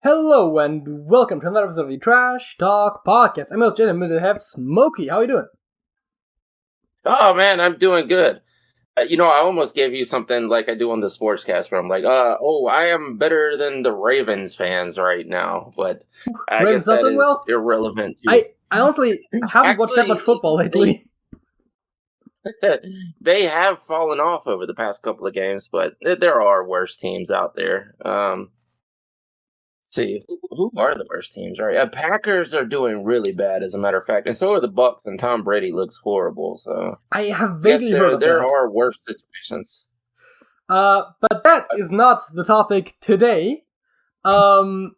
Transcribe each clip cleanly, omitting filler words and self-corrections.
Hello and welcome to another episode of the Trash Talk Podcast. I'm your host, Jen, and I'm going to have Smokey. How are you doing? Oh man, I'm doing good. I almost gave you something like I do on the sportscast where I'm like, I am better than the Ravens fans right now, but I Ravens guess not that doing is well? irrelevant to I honestly haven't watched that much Actually, football lately. they have fallen off over the past couple of games, but there are worse teams out there. See, who are the worst teams, right? Packers are doing really bad, as a matter of fact, and so are the Bucks, and Tom Brady looks horrible, so I have yes, vaguely heard of there that. are worse situations. But that is not the topic today. Our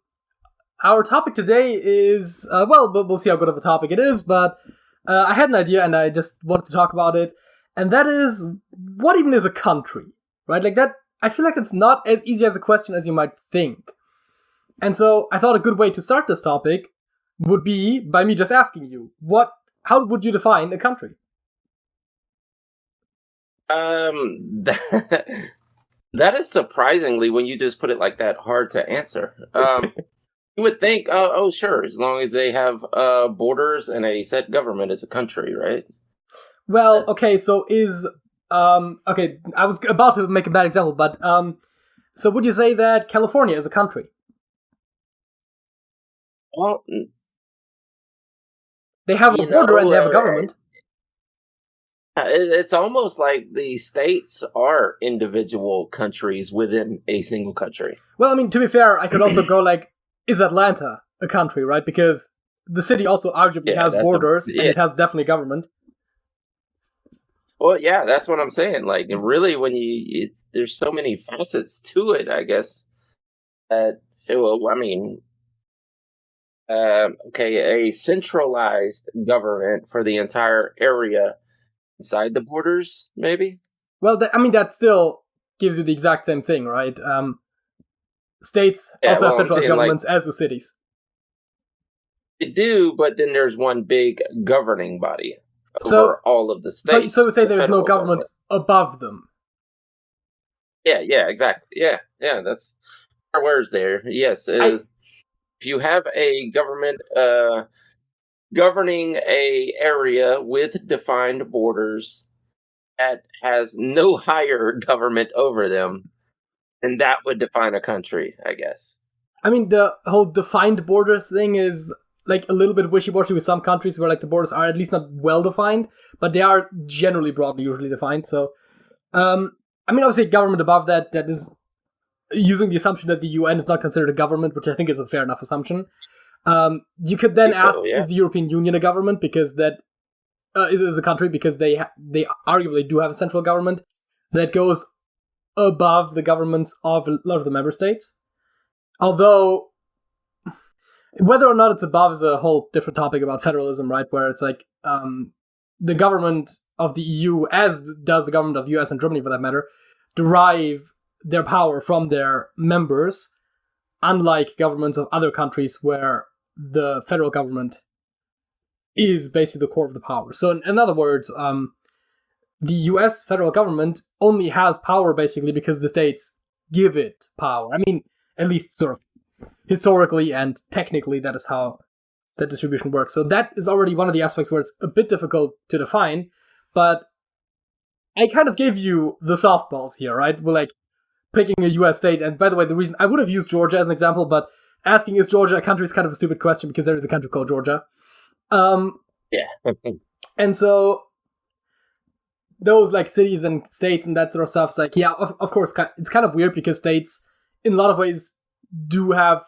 topic today is, we'll see how good of a topic it is, but I had an idea and I just wanted to talk about it, and that is, what even is a country? Right? Like that, I feel like it's not as easy as a question as you might think. And so I thought a good way to start this topic would be by me just asking you, how would you define a country? That is surprisingly, when you just put it like that, hard to answer. You would think, sure, as long as they have borders and a set government, it's a country, right? Well, okay, so okay, I was about to make a bad example, but, so would you say that California is a country? Well, They have a border and they have a government. It's almost like the states are individual countries within a single country. Well, I mean, to be fair, I could also go like, is Atlanta a country, right? Because the city also arguably has borders and it has definitely government. Well, yeah, that's what I'm saying. Like, really, there's so many facets to it, I guess. A centralized government for the entire area inside the borders, maybe? Well, that still gives you the exact same thing, right? States also have centralized governments, as do cities. They do, but then there's one big governing body over all of the states. So you would say there's no government above them? Yeah, exactly. Yeah, that's our words there. Yes, if you have a government governing a area with defined borders that has no higher government over them, then that would define a country, I guess. I mean, the whole defined borders thing is like a little bit wishy-washy with some countries where like the borders are at least not well defined, but they are generally broadly usually defined. So, obviously government above that is using the assumption that the UN is not considered a government, which I think is a fair enough assumption. You could then ask, is the European Union a government? Because that is a country, because they arguably do have a central government that goes above the governments of a lot of the member states. Although, whether or not it's above is a whole different topic about federalism, right? Where it's like, the government of the EU, as does the government of the US and Germany for that matter, derive their power from their members, unlike governments of other countries where the federal government is basically the core of the power. So in other words, the US federal government only has power basically because the states give it power. I mean, at least sort of historically and technically, that is how that distribution works. So that is already one of the aspects where it's a bit difficult to define, but I kind of gave you the softballs here, right? We're like picking a US state, and by the way, the reason I would have used Georgia as an example, but asking is Georgia a country is kind of a stupid question because there is a country called Georgia. Yeah. And so those like cities and states and that sort of stuff, it's like, yeah, of course, it's kind of weird because states in a lot of ways do have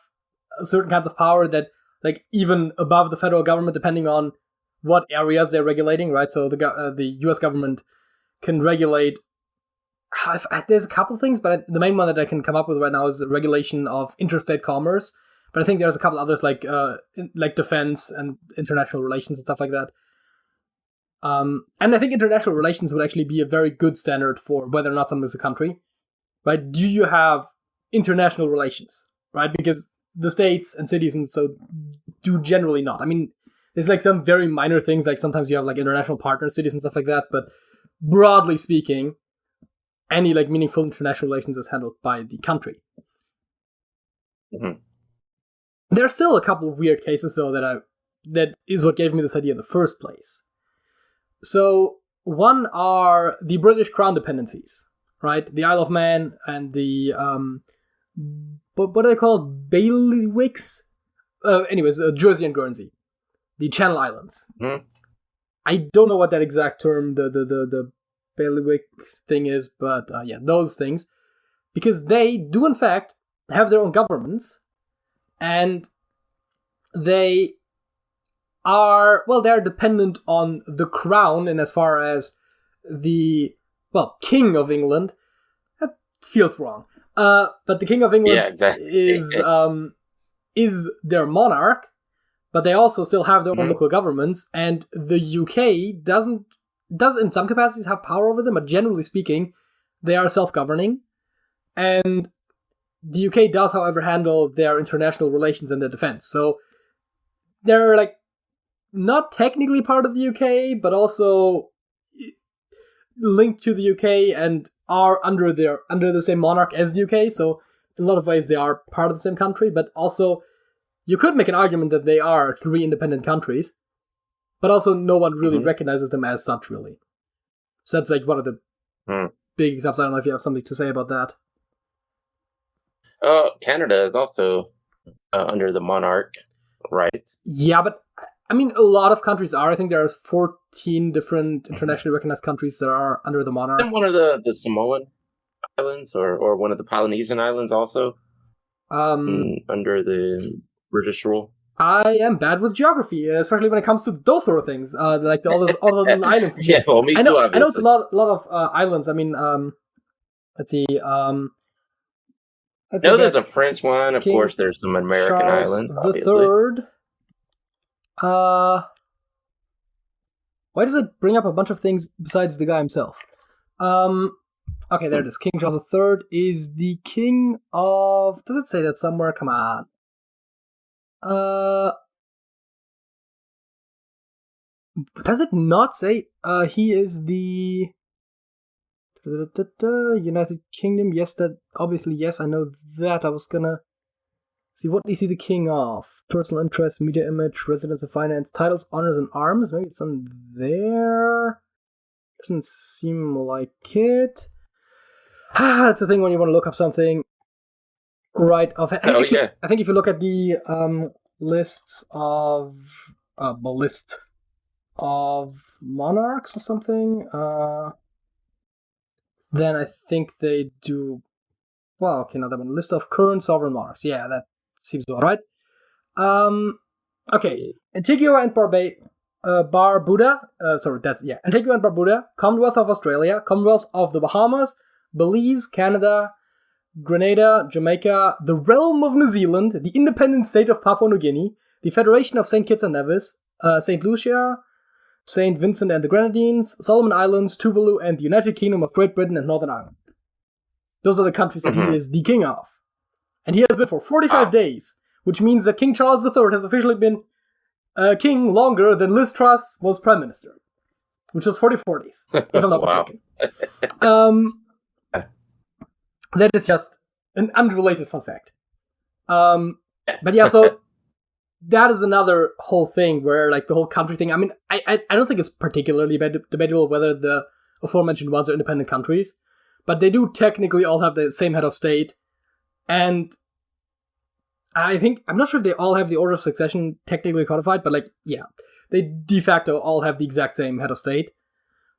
certain kinds of power that like even above the federal government, depending on what areas they're regulating, right? So the US government can regulate, there's a couple things, but the main one that I can come up with right now is the regulation of interstate commerce. But I think there's a couple others like defense and international relations and stuff like that. And I think international relations would actually be a very good standard for whether or not something is a country, right? Do you have international relations, right? Because the states and cities and so do generally not. I mean, there's like some very minor things, like sometimes you have like international partner cities and stuff like that, but broadly speaking, any like meaningful international relations is handled by the country. Mm-hmm. There's still a couple of weird cases, though, that is what gave me this idea in the first place. So, one are the British Crown dependencies, right? The Isle of Man and the, what are they called? Bailiwicks? Anyways, Jersey and Guernsey. The Channel Islands. Mm-hmm. I don't know what that exact term, the bailiwick thing is, but yeah, those things. Because they do, in fact, have their own governments, and they are, well, they're dependent on the crown, and as far as the, well, King of England, that feels wrong. But the King of England is their monarch, but they also still have their own local governments, and the UK does in some capacities have power over them, but generally speaking, they are self-governing, and the UK does, however, handle their international relations and their defense. So they're like not technically part of the UK, but also linked to the UK and are under the same monarch as the UK. So in a lot of ways, they are part of the same country. But also, you could make an argument that they are 3 independent countries, but also no one really recognizes them as such, really. So that's like one of the big examples. I don't know if you have something to say about that. Canada is also under the monarch, right? Yeah, but I mean, a lot of countries are. I think there are 14 different internationally recognized countries that are under the monarch. And one of the Samoan Islands or one of the Polynesian Islands also under the British rule. I am bad with geography, especially when it comes to those sort of things, like all the little islands. And shit. Yeah, well, me too. Obviously. I know it's a lot of islands. I mean, let's see. No, there's a French one. Of course, there's some American islands. The third. Why does it bring up a bunch of things besides the guy himself? Okay, there it is. King Charles III is the king of... Does it say that somewhere? Come on. Does it not say he is the... United Kingdom? Yes, that... Obviously, yes, I know that. I was gonna... See, what is he the king of? Personal interest, media image, residence of finance, titles, honors, and arms? Maybe it's on there? Doesn't seem like it. That's the thing when you want to look up something. Right. I think if you look at the lists of... list of monarchs or something, then I think they do... Well, okay, now that one. List of current sovereign monarchs. Yeah, that seems all right. Okay, Antigua and Barbuda. Antigua and Barbuda, Commonwealth of Australia, Commonwealth of the Bahamas, Belize, Canada, Grenada, Jamaica, the Realm of New Zealand, the Independent State of Papua New Guinea, the Federation of St. Kitts and Nevis, St. Lucia, St. Vincent and the Grenadines, Solomon Islands, Tuvalu, and the United Kingdom of Great Britain and Northern Ireland. Those are the countries that he is the king of. And he has been for 45 days, which means that King Charles III has officially been king longer than Liz Truss was prime minister, which was 44 days, if I'm not mistaken. That is just an unrelated fun fact. But yeah, so that is another whole thing where, like, the whole country thing, I mean, I don't think it's particularly debatable whether the aforementioned ones are independent countries, but they do technically all have the same head of state, and I'm not sure if they all have the order of succession technically codified, but, like, yeah, they de facto all have the exact same head of state,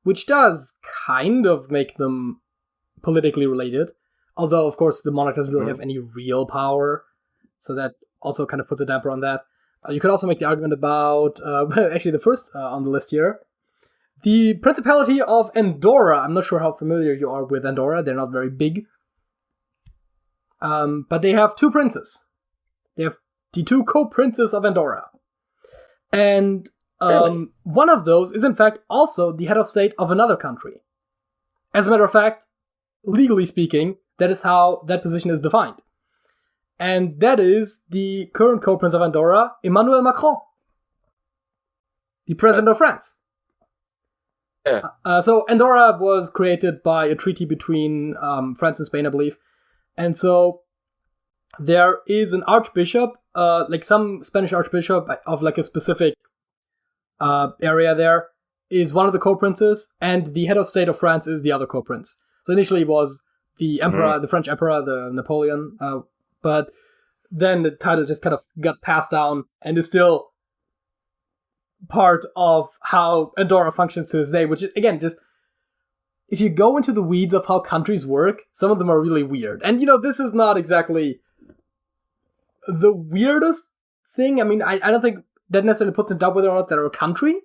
which does kind of make them politically related, although, of course, the monarch doesn't really have any real power, so that also kind of puts a damper on that. You could also make the argument about, actually the first on the list here, the Principality of Andorra. I'm not sure how familiar you are with Andorra. They're not very big. But they have 2 princes. They have the 2 co-princes of Andorra. And one of those is, in fact, also the head of state of another country. As a matter of fact, legally speaking, that is how that position is defined. And that is the current co-prince of Andorra, Emmanuel Macron, the president of France. Yeah. So Andorra was created by a treaty between France and Spain, I believe. And so there is an archbishop like some Spanish archbishop of like a specific area there is one of the co-princes, and the head of state of France is the other co-prince. So initially it was the emperor, the French emperor, the Napoleon, but then the title just kind of got passed down and is still part of how Andorra functions to this day, which is, again, just, if you go into the weeds of how countries work, some of them are really weird. And, this is not exactly the weirdest thing. I mean, I don't think that necessarily puts in doubt whether or not they're a country.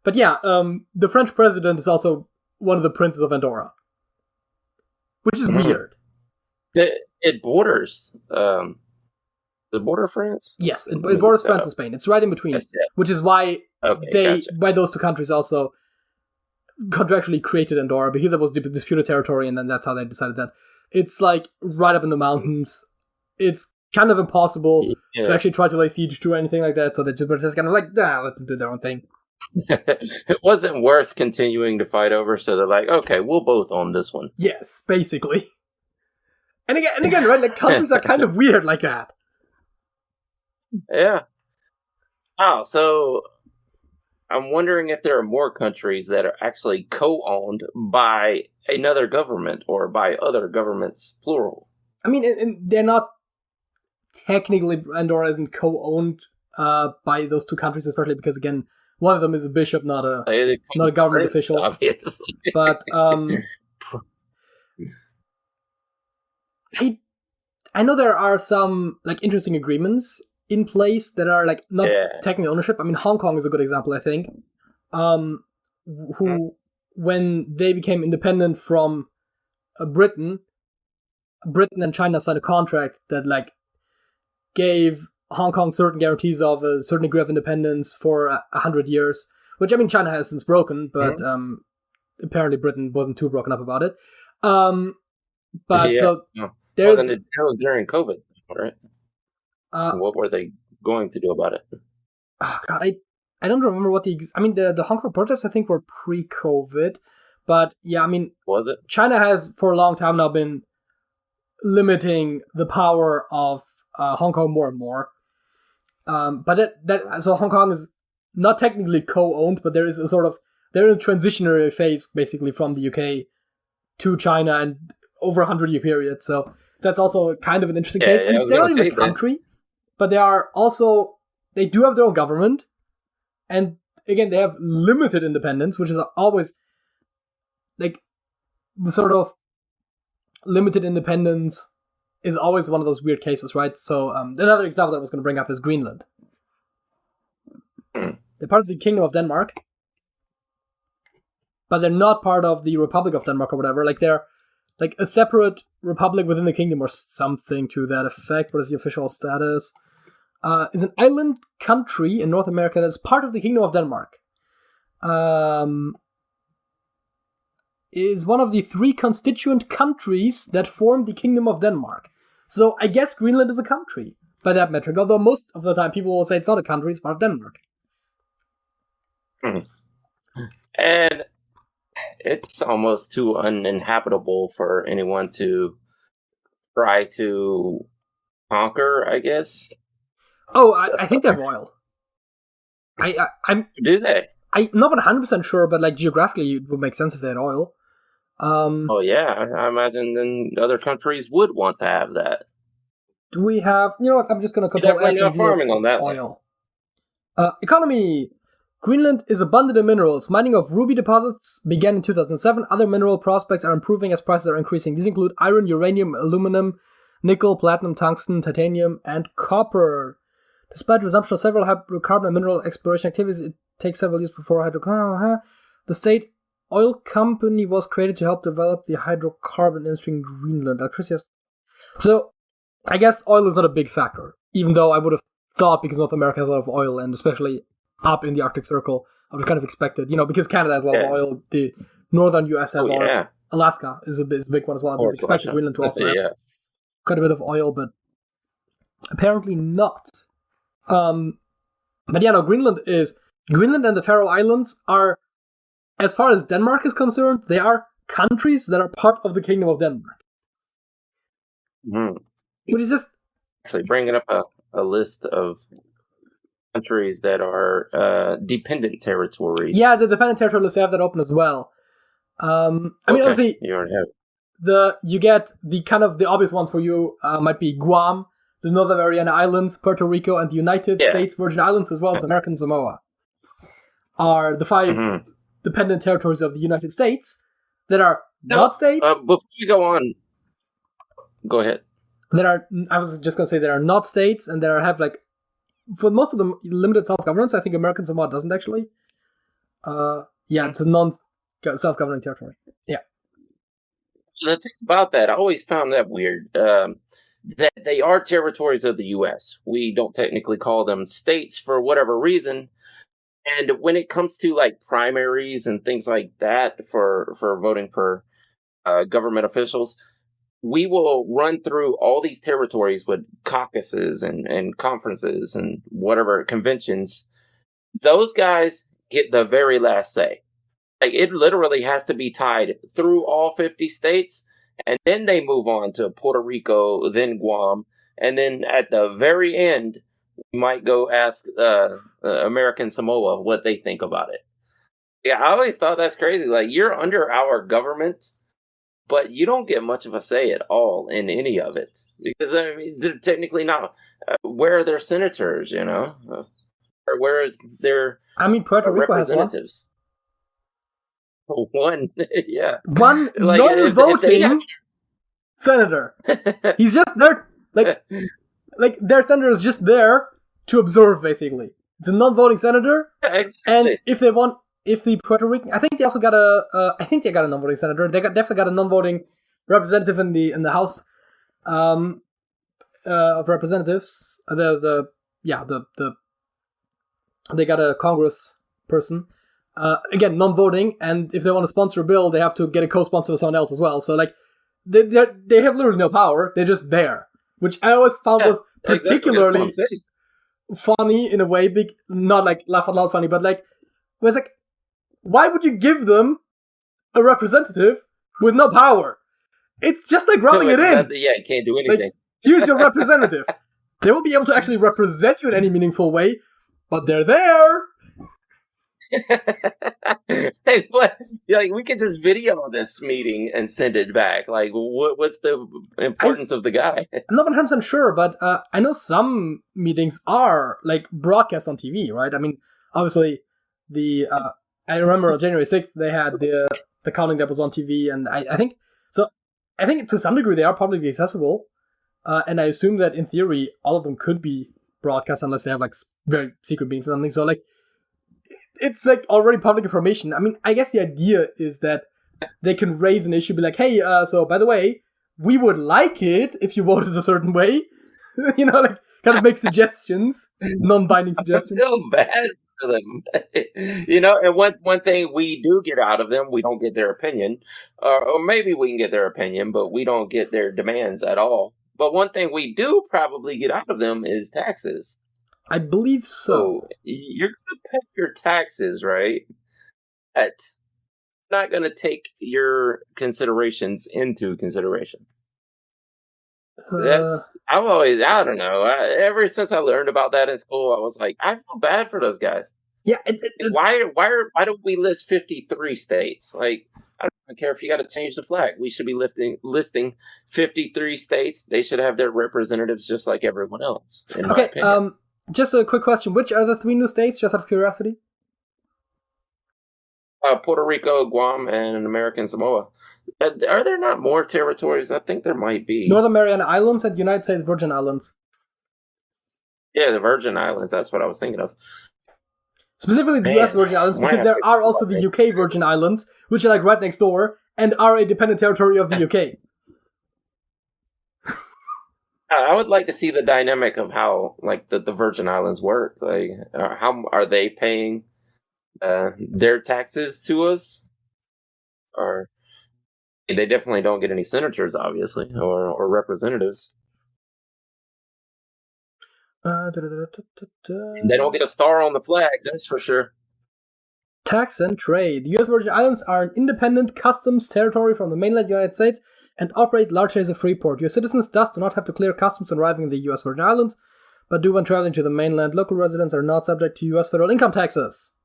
But yeah, the French president is also one of the princes of Andorra, which is weird. It borders... the border France? Yes, it borders France and Spain. It's right in between, which is why why those two countries also contractually created Andorra, because it was disputed territory, and then that's how they decided that. It's like right up in the mountains. It's kind of impossible to actually try to lay siege to or anything like that, so they just kind of like, let them do their own thing. It wasn't worth continuing to fight over, so they're like, okay, we'll both own this one. Yes, basically. And again, right, like countries are kind of weird like that. Yeah. Oh, so I'm wondering if there are more countries that are actually co-owned by another government or by other governments, plural. I mean, and they're not technically, Andorra isn't co-owned by those two countries, especially because, again, one of them is a bishop, not a government official. Obviously. But I know there are some like interesting agreements in place that are like not technically ownership. I mean, Hong Kong is a good example, I think. Who, when they became independent from Britain and China signed a contract that like gave Hong Kong certain guarantees of a certain degree of independence for 100 years, which I mean China has since broken, but apparently Britain wasn't too broken up about it. So there's... Well, then it was during COVID, right? What were they going to do about it? Oh God, I don't remember what the Hong Kong protests I think were pre-COVID, but yeah, I mean, was it? China has for a long time now been limiting the power of Hong Kong more and more. So Hong Kong is not technically co-owned, but they're in a transitionary phase basically from the UK to China and over 100-year period. So that's also kind of an interesting case. And they're not even a country, but they do have their own government. And again, they have limited independence, which is always like the sort of limited independence is always one of those weird cases, right? So another example that I was going to bring up is Greenland. They're part of the Kingdom of Denmark, but they're not part of the Republic of Denmark or whatever. Like they're like a separate republic within the kingdom or something to that effect. What is the official status? Is an island country in North America that's part of the Kingdom of Denmark. Is one of the 3 constituent countries that form the Kingdom of Denmark. So I guess Greenland is a country by that metric, although most of the time people will say it's not a country, it's part of Denmark. And it's almost too uninhabitable for anyone to try to conquer, I guess. Oh, I think they have oil. Do they? I'm not 100% sure, but like geographically it would make sense if they had oil. Oh yeah, I imagine then other countries would want to have that. Do we have... You know what, I'm just going to control F farming on that oil. Economy. Greenland is abundant in minerals. Mining of ruby deposits began in 2007. Other mineral prospects are improving as prices are increasing. These include iron, uranium, aluminum, nickel, platinum, tungsten, titanium, and copper. Despite resumption of several hydrocarbon and mineral exploration activities, it takes several years before hydrocarbon. The state oil company was created to help develop the hydrocarbon industry in Greenland. So, I guess oil is not a big factor, even though I would have thought, because North America has a lot of oil, and especially up in the Arctic Circle, I would have kind of expected, because Canada has a lot of oil, the northern US has oil, Alaska is a big one as well. I would have expected Greenland to also have quite a bit of oil, but apparently not. But yeah, no, Greenland and the Faroe Islands are, as far as Denmark is concerned, they are countries that are part of the Kingdom of Denmark. Mm-hmm. Which is just... Actually, bringing up a list of countries that are dependent territories. Yeah, the dependent territory lists have that open as well. I mean, obviously, you already have it. you get the kind of the obvious ones for you might be Guam, the Northern Mariana Islands, Puerto Rico, and the United States Virgin Islands, as well as American Samoa, are the 5 dependent territories of the United States that are not states. Before you go on, go ahead. I was just going to say, there are not states, and there have, like, for most of them, limited self-governance. I think American Samoa doesn't actually. It's a non-self-governing territory. Yeah. The thing about that, I always found that weird. That they are territories of the U.S. We don't technically call them states for whatever reason. And when it comes to like primaries and things like that for voting for government officials, we will run through all these territories with caucuses and conferences and whatever conventions. Those guys get the very last say. Like, it literally has to be tied through all 50 states, and then they move on to Puerto Rico, then Guam, and then at the very end, we might go ask American Samoa what they think about it. Yeah, I always thought that's crazy. Like, you're under our government, but you don't get much of a say at all in any of it. Because, I mean, they're technically not... where are their senators, you know? Or where is their Puerto Rico representatives? One, yeah. One non-voting senator. He's just there, like their senator is just there to observe, basically. It's a non-voting senator, and if the Puerto Rican, I think they also got a non-voting senator. They definitely got a non-voting representative in the House of Representatives. They got a Congress person. Again, non-voting, and if they want to sponsor a bill, they have to get a co-sponsor with someone else as well. So, like, they have literally no power. They're just there, which I always found was particularly funny in a way. Not like laugh out loud funny, but like, it was like, why would you give them a representative with no power? It's just like rubbing it in. You can't do anything. Like, here's your representative. They won't be able to actually represent you in any meaningful way, but they're there. Hey, what? Like, we could just video this meeting and send it back. Like, what's the importance of the guy? I'm not 100% sure, but I know some meetings are like broadcast on TV, right? I mean, obviously, I remember on January 6th they had the counting that was on TV, and I think to some degree they are publicly accessible, and I assume that in theory all of them could be broadcast unless they have like very secret meetings or something. So like, it's like already public information. I mean, I guess the idea is that they can raise an issue, be like, hey, so by the way, we would like it if you voted a certain way. You know, like, kind of make suggestions, non-binding suggestions. I feel bad for them. You know, and one thing we do get out of them, we don't get their opinion. Or maybe we can get their opinion, but we don't get their demands at all. But one thing we do probably get out of them is taxes. I believe so. You're going to pay your taxes, right? But not going to take your considerations into consideration. I don't know. Ever since I learned about that in school, I was like, I feel bad for those guys. Yeah. Why don't we list 53 states? Like, I don't care if you got to change the flag. We should be listing 53 states. They should have their representatives just like everyone else. In my opinion. Just a quick question. Which are the 3 new states, just out of curiosity? Puerto Rico, Guam, and American Samoa. Are there not more territories? I think there might be. Northern Mariana Islands and United States Virgin Islands. Yeah, the Virgin Islands. That's what I was thinking of. Specifically the US Virgin Islands, because there are also the UK Virgin Islands, which are like right next door, and are a dependent territory of the UK. I would like to see the dynamic of how, like, the Virgin Islands work. Like, how are they paying their taxes to us? Or they definitely don't get any senators, obviously, or representatives. They don't get a star on the flag, that's for sure. Tax and trade. The US Virgin Islands are an independent customs territory from the mainland United States and operate largely as a free port. US citizens thus do not have to clear customs when arriving in the US Virgin Islands, but do when traveling to the mainland. Local residents are not subject to U.S. federal income taxes.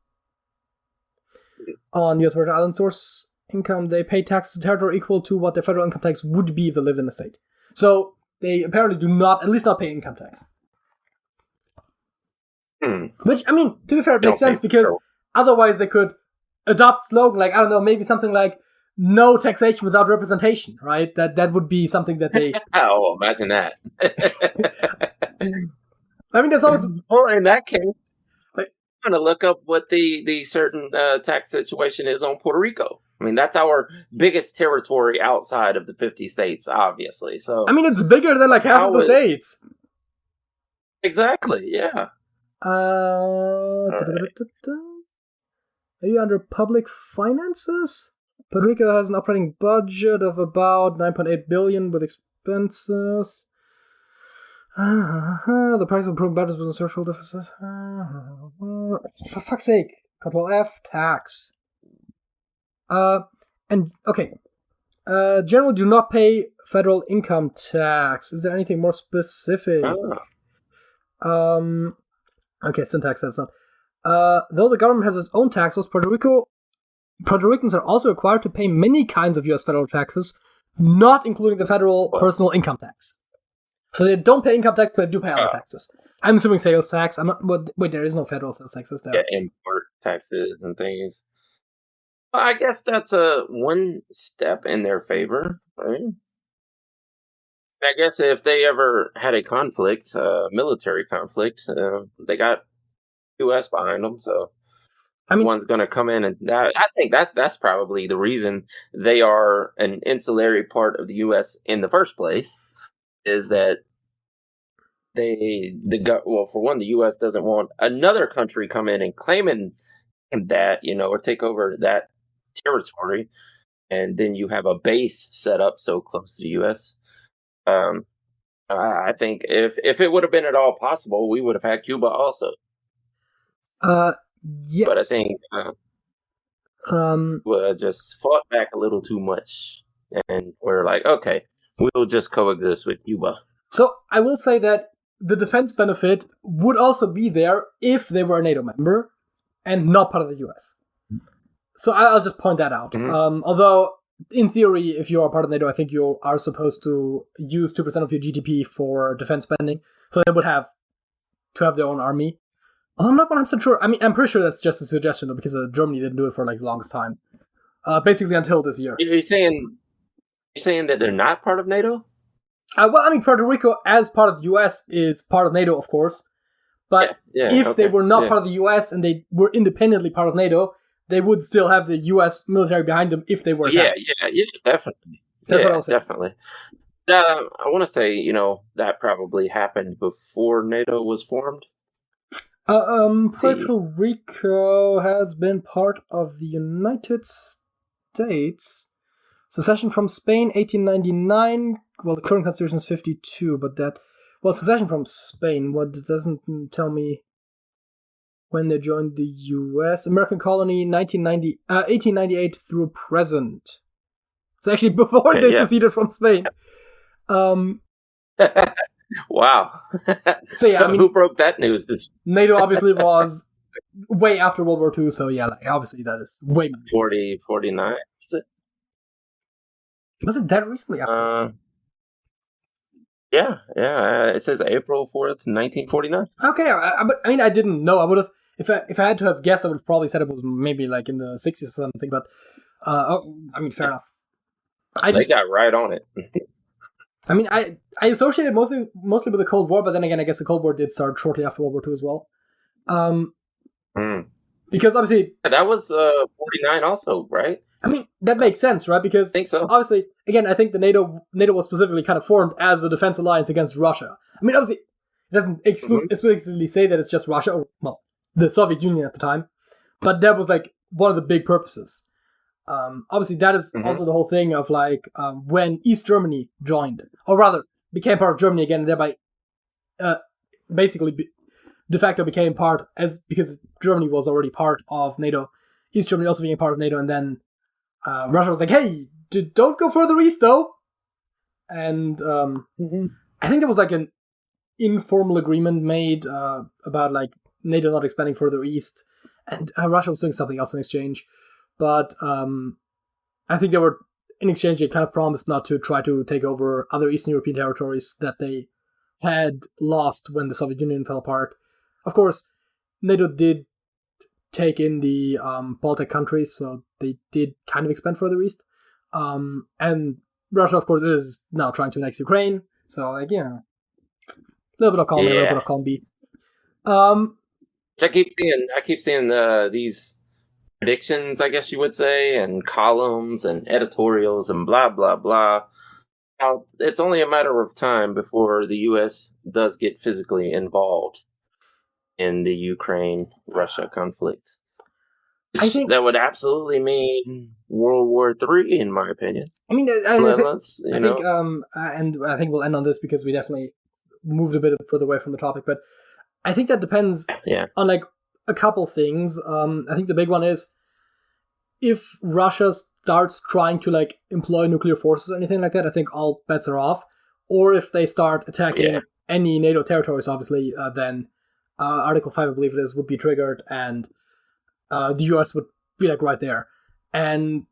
On U.S. Virgin Island source income, they pay taxes to territory equal to what their federal income tax would be if they lived in the state. So they apparently do not, at least not pay income tax. Which, I mean, to be fair, it makes sense because otherwise they could adopt slogan like, I don't know, maybe something like no taxation without representation, right? That would be something that they... Oh, imagine that. I mean, there's always... Well, in that case, I'm going to look up what the certain tax situation is on Puerto Rico. I mean, that's our biggest territory outside of the 50 states, obviously. So, I mean, it's bigger than like half of the states. Exactly, yeah. Are you under public finances? Puerto Rico has an operating budget of about $9.8 billion with expenses. The price of improving budgets with a social deficit. For fuck's sake. Control F, tax. And, okay. Generally do not pay federal income tax. Is there anything more specific? Okay, syntax says not. Though the government has its own taxes, Puerto Ricans are also required to pay many kinds of U.S. federal taxes, not including the federal personal income tax. So they don't pay income tax, but they do pay other taxes. I'm assuming sales tax. I'm not. Wait, there is no federal sales taxes there. Yeah, import taxes and things. Well, I guess that's a one step in their favor, right? I guess if they ever had a conflict, military conflict, they got U.S. behind them, so I mean, one's going to come in, and I think that's probably the reason they are an ancillary part of the U.S. in the first place, is that for one, the U.S. doesn't want another country come in and claiming that, or take over that territory, and then you have a base set up so close to the U.S. I think if it would have been at all possible, we would have had Cuba also. Yes. But I think we just fought back a little too much, and we're like, okay, we'll just coexist with Cuba. So I will say that the defense benefit would also be there if they were a NATO member and not part of the US. So I'll just point that out. Mm-hmm. Although, in theory, if you are part of NATO, I think you are supposed to use 2% of your GDP for defense spending. So they would have to have their own army. I'm not 100% sure. I mean, I'm pretty sure that's just a suggestion, though, because Germany didn't do it for like the longest time. Basically until this year. You're saying that they're not part of NATO? Well, I mean, Puerto Rico, as part of the US, is part of NATO, of course. But if they were not part of the US and they were independently part of NATO, they would still have the US military behind them if they were attacked. Yeah, definitely. That's what I was saying. Definitely. I want to say, that probably happened before NATO was formed. Puerto Rico has been part of the United States. Secession from Spain, 1899. Well, the current constitution is 52, but secession from Spain, what doesn't tell me when they joined the U.S. American colony, 1898 through present. So actually before they seceded from Spain. Wow. So yeah, I mean, who broke that news? NATO obviously was way after World War II, so yeah, obviously that is way more 49, is it? Was it that recently after? Yeah. It says April 4th, 1949. Okay, but I mean, I didn't know. I would have, if I had to have guessed, I would have probably said it was maybe like in the 60s or something. But I mean, fair enough. They got right on it. I mean, I associate it mostly with the Cold War, but then again, I guess the Cold War did start shortly after World War II as well. Because obviously... that was 49 also, right? I mean, that makes sense, right? Because I think so. Obviously, again, I think the NATO was specifically kind of formed as a defense alliance against Russia. I mean, obviously, it doesn't explicitly say that it's just Russia, or, well, the Soviet Union at the time, but that was like one of the big purposes. Obviously, that is also the whole thing of like when East Germany joined, or rather became part of Germany again, and thereby basically de facto became part, because Germany was already part of NATO. East Germany also became part of NATO, and then Russia was like, "Hey, don't go further east, though." And I think it was like informal agreement made about like NATO not expanding further east, and Russia was doing something else in exchange. But I think they were in exchange. They kind of promised not to try to take over other Eastern European territories that they had lost when the Soviet Union fell apart. Of course, NATO did take in the Baltic countries, so they did kind of expand further east. And Russia, of course, is now trying to annex Ukraine. So, like, a little bit of column A, a little bit of column B. So I keep seeing these predictions, I guess you would say, and columns and editorials and blah blah blah. It's only a matter of time before the U.S. does get physically involved in the Ukraine-Russia conflict. I think that would absolutely mean World War III, in my opinion. I mean, and I think we'll end on this because we definitely moved a bit further away from the topic, but I think that depends on like a couple things. I think the big one is if Russia starts trying to like employ nuclear forces or anything like that, I think all bets are off. Or if they start attacking any NATO territories, obviously, then Article 5, I believe it is, would be triggered, and the US would be like right there. And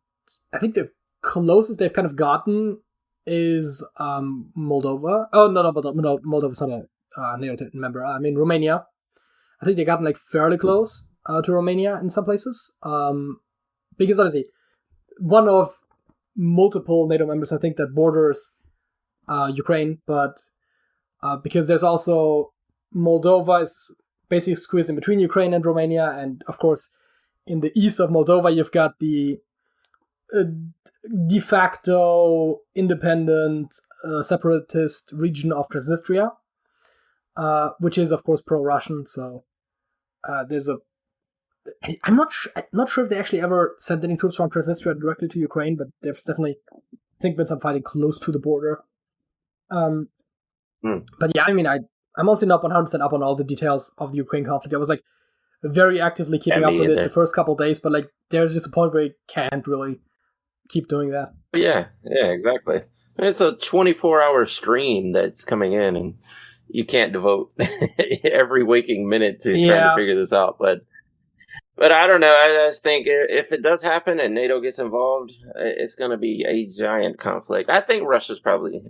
I think the closest they've kind of gotten is Moldova. Oh, no, Moldova's not a NATO member. I mean, Romania. I think they've gotten like fairly close to Romania in some places. Because obviously, one of multiple NATO members, I think, that borders Ukraine, but because there's also Moldova is basically squeezed in between Ukraine and Romania, and of course, in the east of Moldova, you've got the de facto independent separatist region of Transnistria, which is of course pro-Russian. So there's a. I'm not sure if they actually ever sent any troops from Transnistria directly to Ukraine, but there's definitely, I think, been some fighting close to the border. But yeah, I mean, I'm also not 100% up on all the details of the Ukraine conflict. I was like very actively keeping up with it the first couple of days, but like there's just a point where you can't really keep doing that. Yeah, exactly. It's a 24-hour stream that's coming in, and you can't devote every waking minute to trying to figure this out. But I don't know. I just think if it does happen and NATO gets involved, it's going to be a giant conflict. I think Russia's probably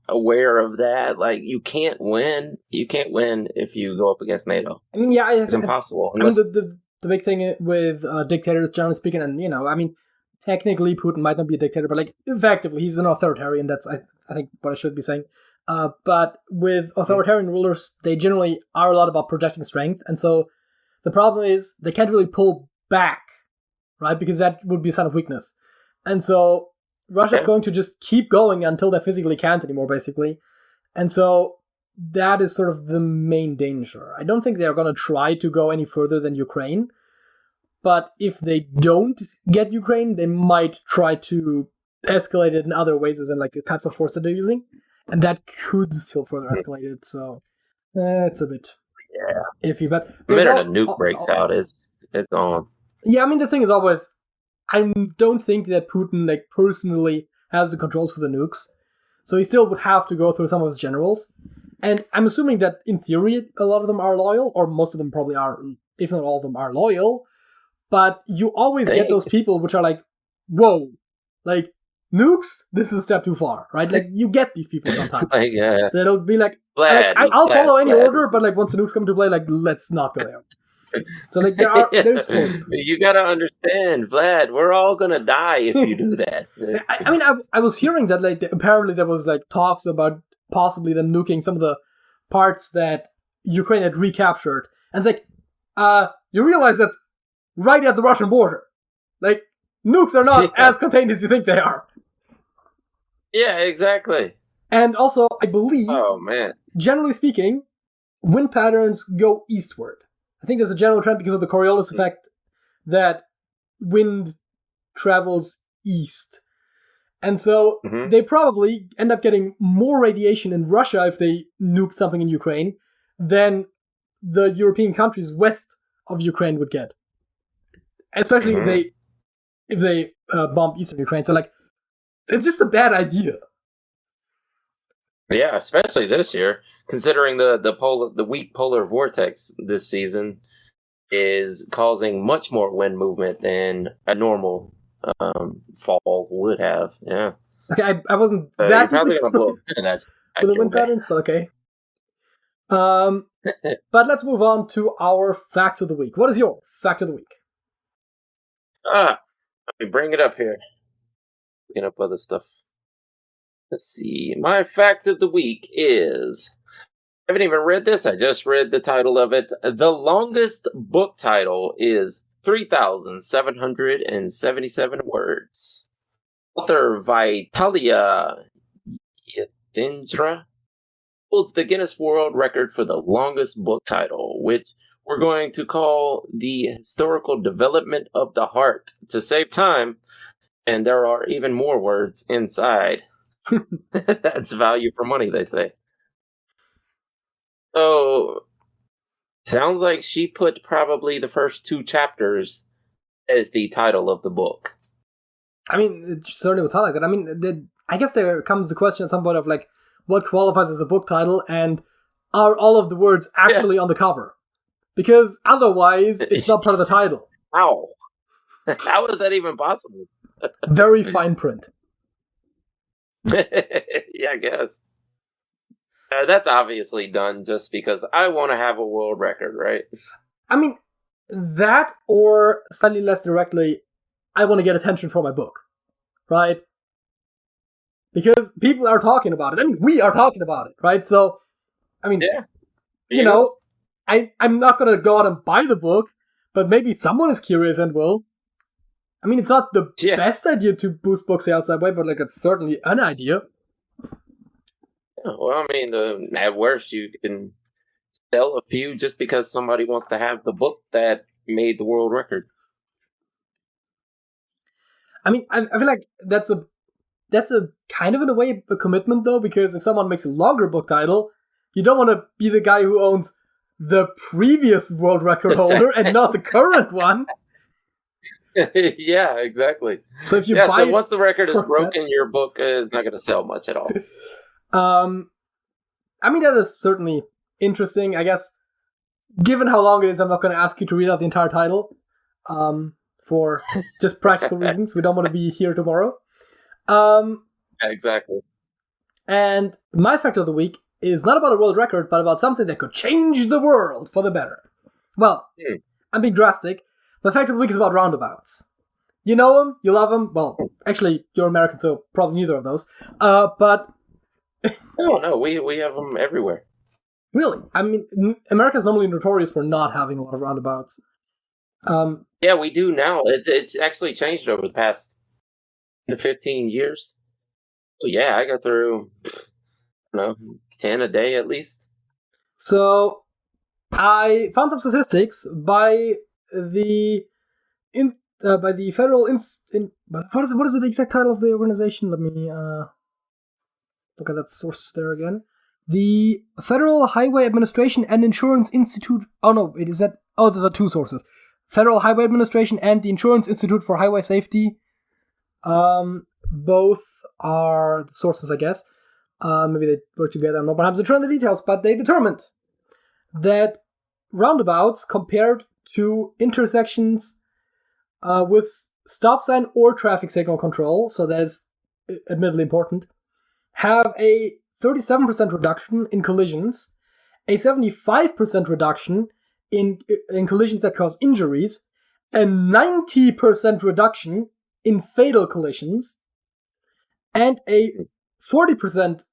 aware of that. Like, you can't win. You can't win if you go up against NATO. I mean, yeah, it's impossible. Unless... I mean, the big thing with dictators, generally speaking, and I mean, technically Putin might not be a dictator, but like effectively he's an authoritarian. That's I think what I should be saying. But with authoritarian rulers, they generally are a lot about projecting strength, and so the problem is they can't really pull back, right? Because that would be a sign of weakness. And so Russia's going to just keep going until they physically can't anymore, basically. And so that is sort of the main danger. I don't think they're going to try to go any further than Ukraine. But if they don't get Ukraine, they might try to escalate it in other ways, as in like the types of force that they're using. And that could still further escalate it. So it's a bit... iffy, but the minute a nuke breaks out, it's on. Yeah, I mean, the thing is always, I don't think that Putin like personally has the controls for the nukes, so he still would have to go through some of his generals. And I'm assuming that in theory, a lot of them are loyal, or most of them probably are, if not all of them are loyal. But you always get those people which are like, whoa, like nukes, this is a step too far, right? Like you get these people sometimes. That'll be like, I'll follow any order, but like once the nukes come to play, like let's not go there. So like there's hope. You gotta understand, Vlad, we're all gonna die if you do that. I mean, I was hearing that like apparently there was like talks about possibly them nuking some of the parts that Ukraine had recaptured, and it's like, you realize that's right at the Russian border. Like nukes are not as contained as you think they are. Yeah, exactly. And also, I believe, generally speaking, wind patterns go eastward. I think there's a general trend because of the Coriolis effect that wind travels east. And so they probably end up getting more radiation in Russia if they nuke something in Ukraine than the European countries west of Ukraine would get. Especially if they bomb eastern Ukraine. So like, it's just a bad idea. Yeah, especially this year, considering the weak polar vortex this season is causing much more wind movement than a normal fall would have. Yeah. Okay, I wasn't You're that deeply probably gonna blow familiar that's with the your wind way. patterns, but okay. But let's move on to our facts of the week. What is your fact of the week? Let me bring it up here. Looking up other stuff. Let's see. My fact of the week is I haven't even read this. I just read the title of it. The longest book title is 3,777 words. Author Vitalia Yatindra holds the Guinness World Record for the longest book title, which we're going to call The Historical Development of the Heart to save time, and there are even more words inside. That's value for money, they say. So, sounds like she put probably the first 2 chapters as the title of the book. I mean, it certainly would sound like that. I mean, I guess there comes the question at some point of, like, what qualifies as a book title, and are all of the words actually on the cover? Because otherwise, it's not part of the title. How? How is that even possible? Very fine print. Yeah, I guess. That's obviously done just because I want to have a world record, right? I mean, that, or slightly less directly, I want to get attention for my book, right? Because people are talking about it. I mean, we are talking about it, right? So, I mean, yeah. you know, I'm not going to go out and buy the book, but maybe someone is curious and will. I mean, it's not the best idea to boost book sales that way, but, like, it's certainly an idea. Well, I mean, at worst, you can sell a few just because somebody wants to have the book that made the world record. I mean, I feel like that's a kind of, in a way, a commitment, though, because if someone makes a longer book title, you don't want to be the guy who owns the previous world record holder and not the current one. Yeah, exactly. So if you buy so once the record is broken, your book is not going to sell much at all. I mean, that is certainly interesting. I guess, given how long it is, I'm not going to ask you to read out the entire title, for just practical reasons. We don't want to be here tomorrow. Exactly. And my fact of the week is not about a world record, but about something that could change the world for the better. Well, I'm being drastic. My fact of the week is about roundabouts. You know them, you love them. Well, actually, you're American, so probably neither of those. But no, we have them everywhere. Really? I mean, America's normally notorious for not having a lot of roundabouts. Yeah, we do now. It's actually changed over the past 15 years. Oh, yeah, I got through, 10 a day at least. So, I found some statistics by the federal what is the exact title of the organization? Let me look at that source there again. The Federal Highway Administration and Insurance Institute. Oh no, it is that. Oh, there's 2 sources: Federal Highway Administration and the Insurance Institute for Highway Safety. Both are the sources, I guess. Maybe they work together. I'm not perhaps sure on the details, but they determined that roundabouts compared to intersections with stop sign or traffic signal control, so that is admittedly important, have a 37% reduction in collisions, a 75% reduction in collisions that cause injuries, a 90% reduction in fatal collisions, and a 40%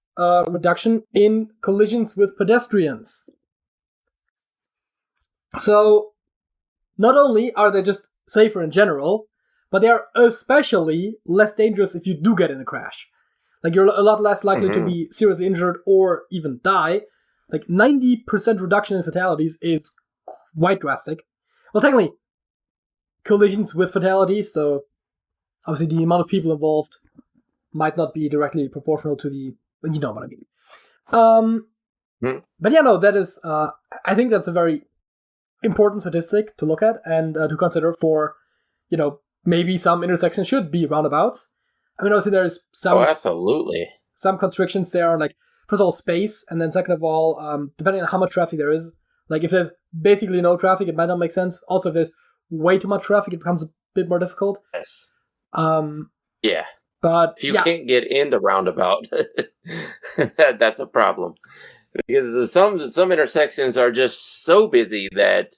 reduction in collisions with pedestrians. So, not only are they just safer in general, but they are especially less dangerous if you do get in a crash. Like, you're a lot less likely to be seriously injured or even die. Like, 90% reduction in fatalities is quite drastic. Well, technically, collisions with fatalities, so obviously the amount of people involved might not be directly proportional to the... You know what I mean. But yeah, no, that is... I think that's a very important statistic to look at and to consider for, maybe some intersections should be roundabouts. I mean, obviously there's some... Oh, absolutely. Some constrictions there, like, first of all, space, and then second of all, depending on how much traffic there is. Like, if there's basically no traffic, it might not make sense. Also, if there's way too much traffic, it becomes a bit more difficult. Yes. Yeah. But if you can't get in the roundabout, that's a problem. Because some intersections are just so busy that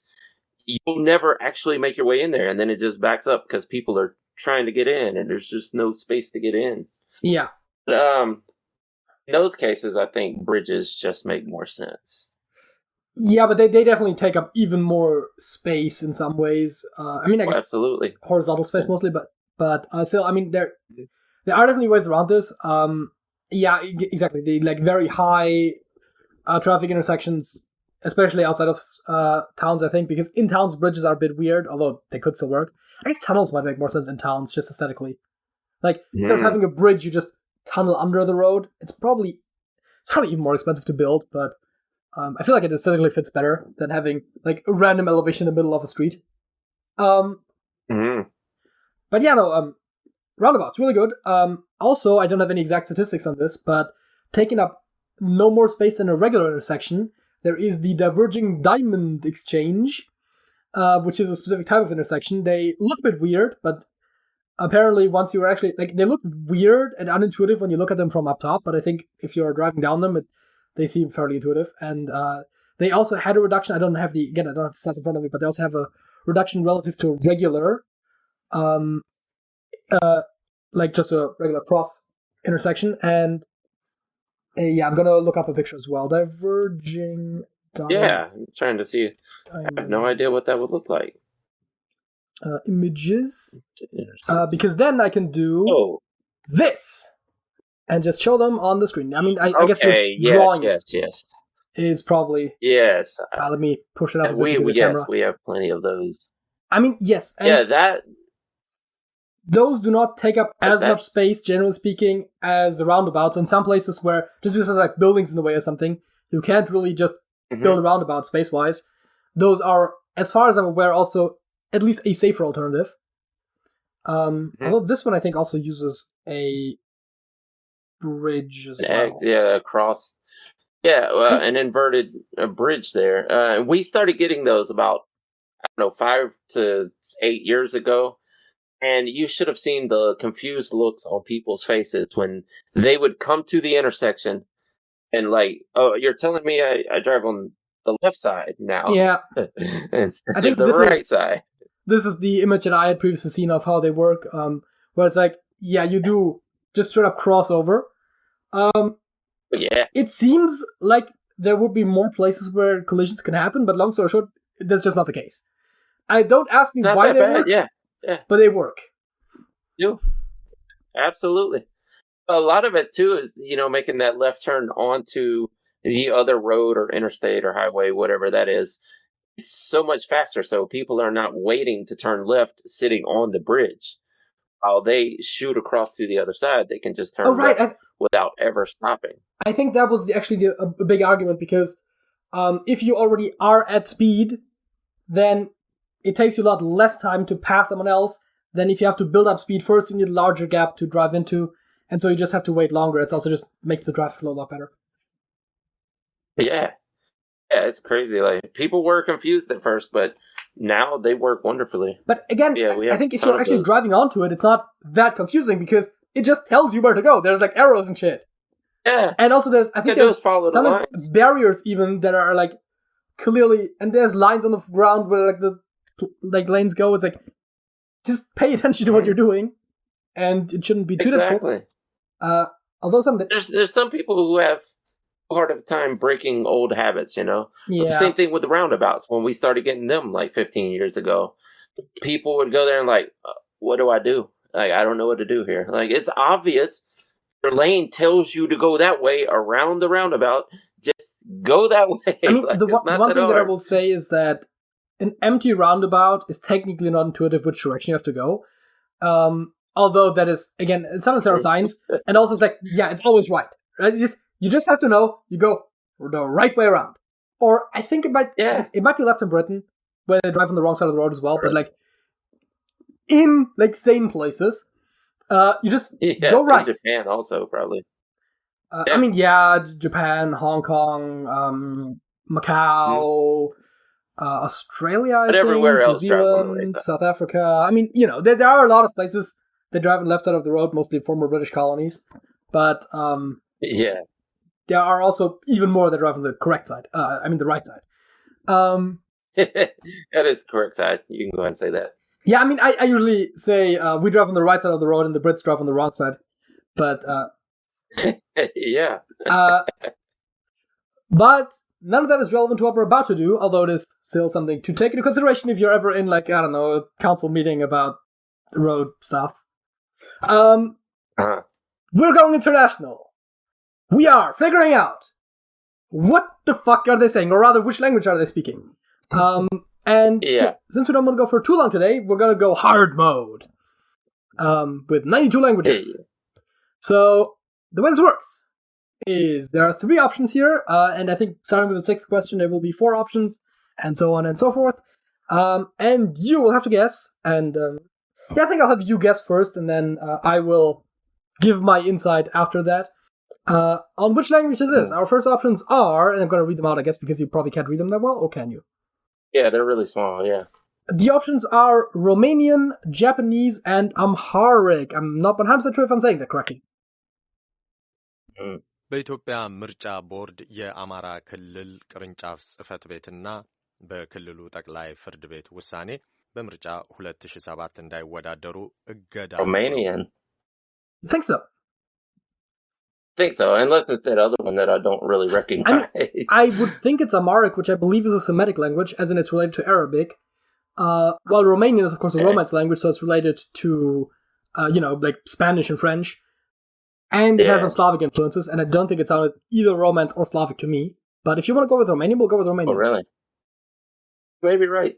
you'll never actually make your way in there, and then it just backs up because people are trying to get in, and there's just no space to get in. Yeah. But, in those cases, I think bridges just make more sense. Yeah, but they definitely take up even more space in some ways. I mean, I guess absolutely horizontal space mostly, but still, I mean, there are definitely ways around this. Yeah, exactly. The like very high traffic intersections, especially outside of towns, I think, because in towns bridges are a bit weird, although they could still work. I guess tunnels might make more sense in towns, just aesthetically. Like instead of having a bridge, you just tunnel under the road. It's probably even more expensive to build, but I feel like it aesthetically fits better than having like a random elevation in the middle of a street. But yeah, no, roundabouts, really good. Also, I don't have any exact statistics on this, but taking up no more space than a regular intersection, there is the diverging diamond exchange, which is a specific type of intersection. They look a bit weird, but apparently once you're actually, like, they look weird and unintuitive when you look at them from up top, but I think if you're driving down them, they seem fairly intuitive. And they also had a reduction. I don't have the stats in front of me, but they also have a reduction relative to regular, like just a regular cross intersection. And yeah, I'm gonna look up a picture as well. Diverging diamond. Yeah, I'm trying to see. I have no idea what that would look like. Images, because then I can do this and just show them on the screen. I mean, I guess this drawing is probably let me push it up a bit. We have plenty of those. I mean, yes, and those do not take up as much space, generally speaking, as the roundabouts. In some places where just because there's like buildings in the way or something, you can't really just build a roundabout space-wise. Those are, as far as I'm aware, also at least a safer alternative. Although this one I think also uses a bridge as well. Yeah, across. Yeah, an inverted bridge there. We started getting those about, 5 to 8 years ago. And you should have seen the confused looks on people's faces when they would come to the intersection and like, oh, you're telling me I drive on the left side now? Yeah. Instead of the right side. This is the image that I had previously seen of how they work, where it's like, yeah, you do just straight up crossover. Yeah. It seems like there would be more places where collisions can happen, but long story short, that's just not the case. Don't ask me why they work. Yeah. But they work. Yeah. Absolutely. A lot of it, too, is, making that left turn onto the other road or interstate or highway, whatever that is. It's so much faster, so people are not waiting to turn left sitting on the bridge. While they shoot across to the other side, they can just turn left without ever stopping. I think that was actually a big argument, because if you already are at speed, then it takes you a lot less time to pass someone else than if you have to build up speed first. You need a larger gap to drive into, and so you just have to wait longer. It's also just makes the traffic flow a lot better. Yeah, it's crazy. Like, people were confused at first, but now they work wonderfully. But again, I think if you're actually driving onto it, it's not that confusing because it just tells you where to go. There's like arrows and shit. Yeah, and also there's some barriers even that are like clearly, and there's lines on the ground where like the lanes go. It's like, just pay attention to what you're doing, and it shouldn't be too difficult. Although there's some people who have a hard of a time breaking old habits, Yeah. Same thing with the roundabouts. When we started getting them like 15 years ago, people would go there and like, what do I do? Like, I don't know what to do here. Like, it's obvious. Your lane tells you to go that way around the roundabout. Just go that way. I mean, the one thing that I will say is that an empty roundabout is technically not intuitive which direction you have to go. Although that is, again, sometimes there are signs, and also it's like, yeah, it's always right. You just have to know you go the right way around. Or I think it might be left in Britain where they drive on the wrong side of the road as well. But like in like sane places, you just go right. In Japan also probably. I mean, Japan, Hong Kong, Macau, Australia, I but think, everywhere New else drives on the right Zealand, side. South Africa. I mean, there are a lot of places that drive on the left side of the road, mostly former British colonies. But Yeah. there are also even more that drive on the correct side. The right side. That is the correct side. You can go ahead and say that. Yeah, I mean, I usually say we drive on the right side of the road and the Brits drive on the wrong side. But Yeah. but none of that is relevant to what we're about to do, although it is still something to take into consideration if you're ever in, like, I don't know, a council meeting about road stuff. Uh-huh. We're going international. We are figuring out what the fuck are they saying, or rather, which language are they speaking? Since we don't want to go for too long today, we're going to go hard mode with 92 languages. Hey. So the way this works is there are 3 options here, and I think starting with the 6th question, there will be 4 options, and so on and so forth. And you will have to guess, and I think I'll have you guess first, and then I will give my insight after that. On which language is this? Our first options are, and I'm going to read them out, I guess, because you probably can't read them that well, or can you? Yeah, they're really small, yeah. The options are Romanian, Japanese, and Amharic. I'm not 100% sure if I'm saying that correctly. በኢትዮጵያ ምርጫ ቦርድ የአማራ ክልል ቅርንጫፍ ጽሕፈት ቤትና በክልሉ ጠቅላይ ፍርድ ቤት ውሳኔ በምርጫ 2007 እንዳይወዳደሩ እገዳ Romanian. I think so. Unless it's that other one that I don't really recognize. I would think it's Amharic, which I believe is a Semitic language, as in it's related to Arabic. While Romanian is, of course, a Romance language, so it's related to, like Spanish and French. And it has some Slavic influences, and I don't think it sounded either Romance or Slavic to me. But if you want to go with Romanian, we'll go with Romanian. Oh, really? You may be right.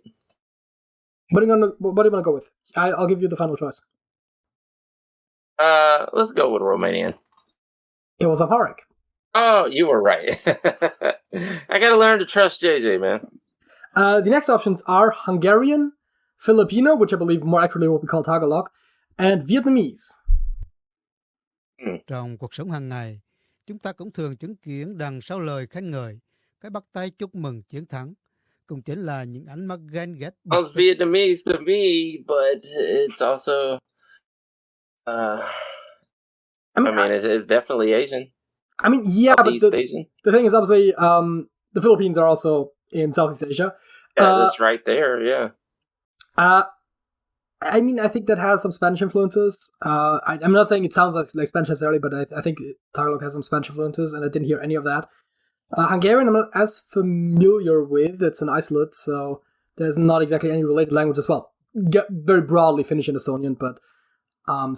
What do you want to go with? I'll give you the final choice. Let's go with Romanian. It was Amharic. Oh, you were right. I gotta learn to trust JJ, man. The next options are Hungarian, Filipino, which I believe more accurately what we call Tagalog, and Vietnamese. Trong cuộc sống hàng ngày, chúng ta cũng thường chứng kiến đằng sau lời khen ngợi, cái bắt tay chúc mừng chiến thắng, cũng chính là những ánh mắt ghen ghét. It's Vietnamese to me, but it's also, it's definitely Asian. I mean, yeah, but Asian. The thing is, obviously, the Philippines are also in Southeast Asia. Yeah, that's right there, yeah. I mean, I think that has some Spanish influences. I'm not saying it sounds like Spanish necessarily, but I think Tagalog has some Spanish influences, and I didn't hear any of that. Hungarian, I'm not as familiar with. It's an isolate, so there's not exactly any related language as well. Very broadly Finnish and Estonian, but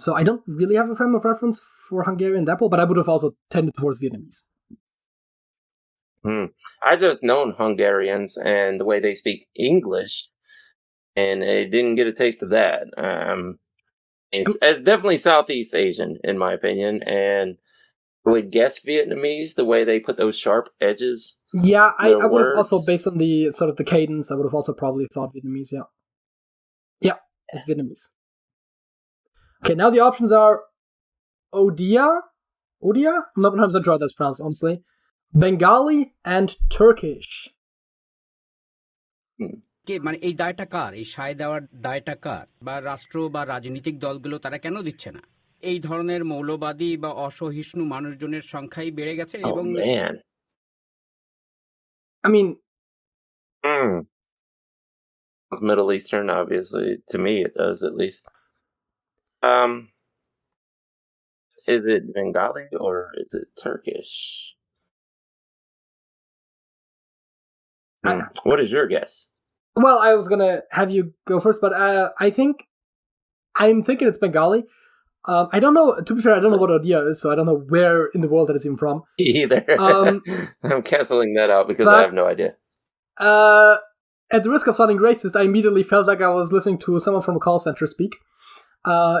so I don't really have a frame of reference for Hungarian that well, but I would have also tended towards Vietnamese. I just known Hungarians and the way they speak English, and I didn't get a taste of that. It's definitely Southeast Asian, in my opinion, and I would guess Vietnamese, the way they put those sharp edges. Yeah, I would have also, based on the sort of the cadence, I would have also probably thought Vietnamese, yeah. Yeah, it's Vietnamese. Okay, now the options are Odia? I'm not 100% sure how that's pronounced, honestly. Bengali and Turkish. মানে এই দায়টা কার, এই সায় দেওয়ার দায়টা কার, বা রাষ্ট্র বা রাজনৈতিক দলগুলো তারা কেন দিচ্ছে না? এই ধরনের মৌলবাদী বা অসহিষ্ণু মানুষজনের সংখ্যাই বেড়ে গেছে এবং I mean, it's Middle Eastern, obviously. To me, it does, at least. Is it Bengali or is it Turkish? What is your guess? Well, I was gonna have you go first, but I'm thinking it's Bengali. I don't know. To be fair, I don't know what Odia is, so I don't know where in the world that is even from. Either. I'm canceling that out because I have no idea. At the risk of sounding racist, I immediately felt like I was listening to someone from a call center speak.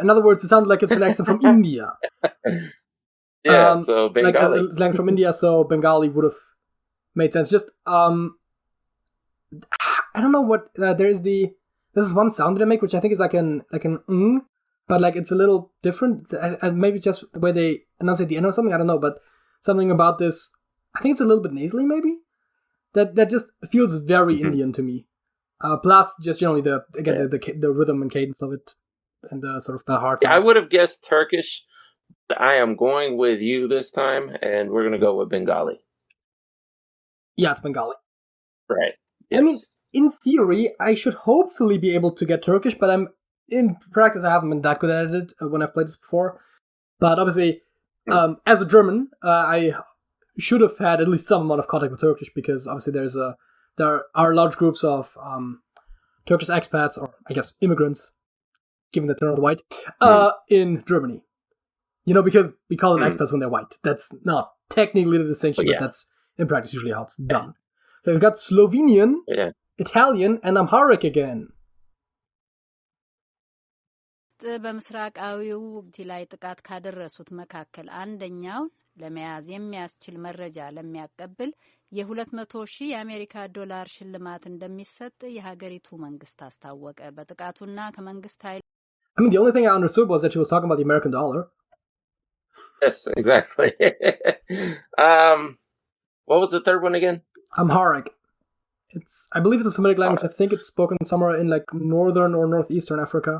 In other words, it sounded like it's an accent from India. Yeah, so Bengali. Like slang from India, so Bengali would have made sense. Just, I don't know what, this is one sound that I make, which I think is like an but like it's a little different. Maybe just the way they enunciate the N or something, I don't know, but something about this. I think it's a little bit nasally, maybe. That just feels very Indian to me. Plus, just generally the rhythm and cadence of it, and the sort of the hard sounds. I would have guessed Turkish. I am going with you this time, and we're gonna go with Bengali. Yeah, it's Bengali. Right. Yes. I mean, in theory, I should hopefully be able to get Turkish, but in practice I haven't been that good at it when I've played this before. But obviously, as a German, I should have had at least some amount of contact with Turkish, because obviously there are large groups of Turkish expats, or I guess immigrants, given that they're not white, in Germany. Because we call them expats when they're white. That's not technically the distinction, but that's in practice usually how it's done. So we've got Slovenian, Italian, and Amharic again. በምስራቃዊው ላይ ጥቃት ካደረሱት መካከል አንደኛው ለመያዝ የሚያስችል መረጃ ለሚያቀብል የ200,000 የአሜሪካ ዶላር ሽልማት እንደሚሰጥ የሀገሪቱ መንግስት አስታወቀ። በጥቃቱና ከመንግስት ኃይል I mean, the only thing I understood was that she was talking about the American dollar. Yes, exactly. What was the third one again? Amharic. I believe it's a Semitic language. I think it's spoken somewhere in like northern or northeastern Africa.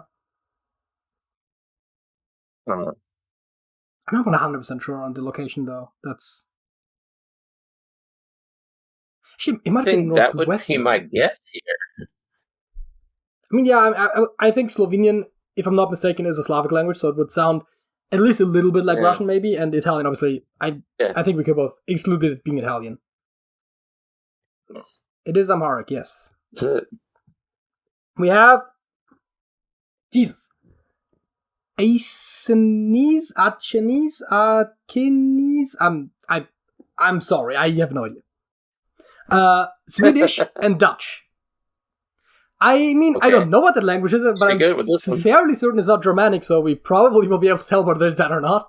I'm not 100% sure on the location, though. It might be that would be my guess here. I mean, yeah, I think Slovenian, if I'm not mistaken, is a Slavic language, so it would sound at least a little bit like Russian, maybe, and Italian, obviously. I think we could both exclude it being Italian. Yes. It is Amharic, yes. That's it. We have Jesus. Achinese. I'm sorry, I have no idea. Swedish and Dutch. I mean, I don't know what the language is, but I'm fairly certain it's not Germanic, so we probably will be able to tell whether there's that or not.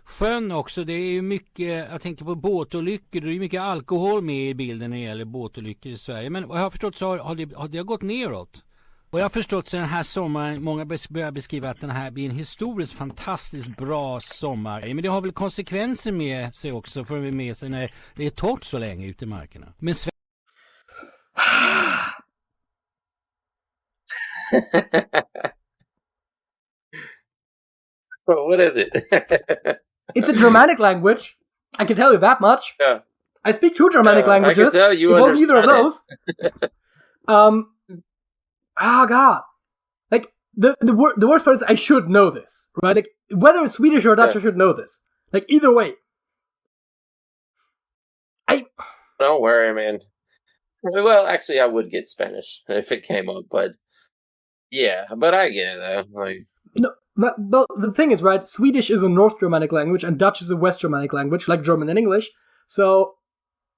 Sjön också, det är ju mycket, jag tänker på båtolyckor, det är mycket alkohol med i bilden när det gäller båtolyckor i Sverige. Men vad jag har förstått så har det gått neråt. Och jag har förstått så den här sommaren, många börjar beskriva att den här blir en historiskt fantastiskt bra sommar. Men det har väl konsekvenser med sig också för med sig när det är torrt så länge ute i markerna. Men What is it? It's a Germanic language. I can tell you that much. Yeah. I speak two Germanic languages. I can tell you it wasn't either of those. Oh god. Like the worst part is I should know this, right? Like whether it's Swedish or Dutch, I should know this. Like either way. Don't worry, man. Well, actually, I would get Spanish if it came up, but I get it though. Like, no, but the thing is, right? Swedish is a North Germanic language, and Dutch is a West Germanic language, like German and English. So,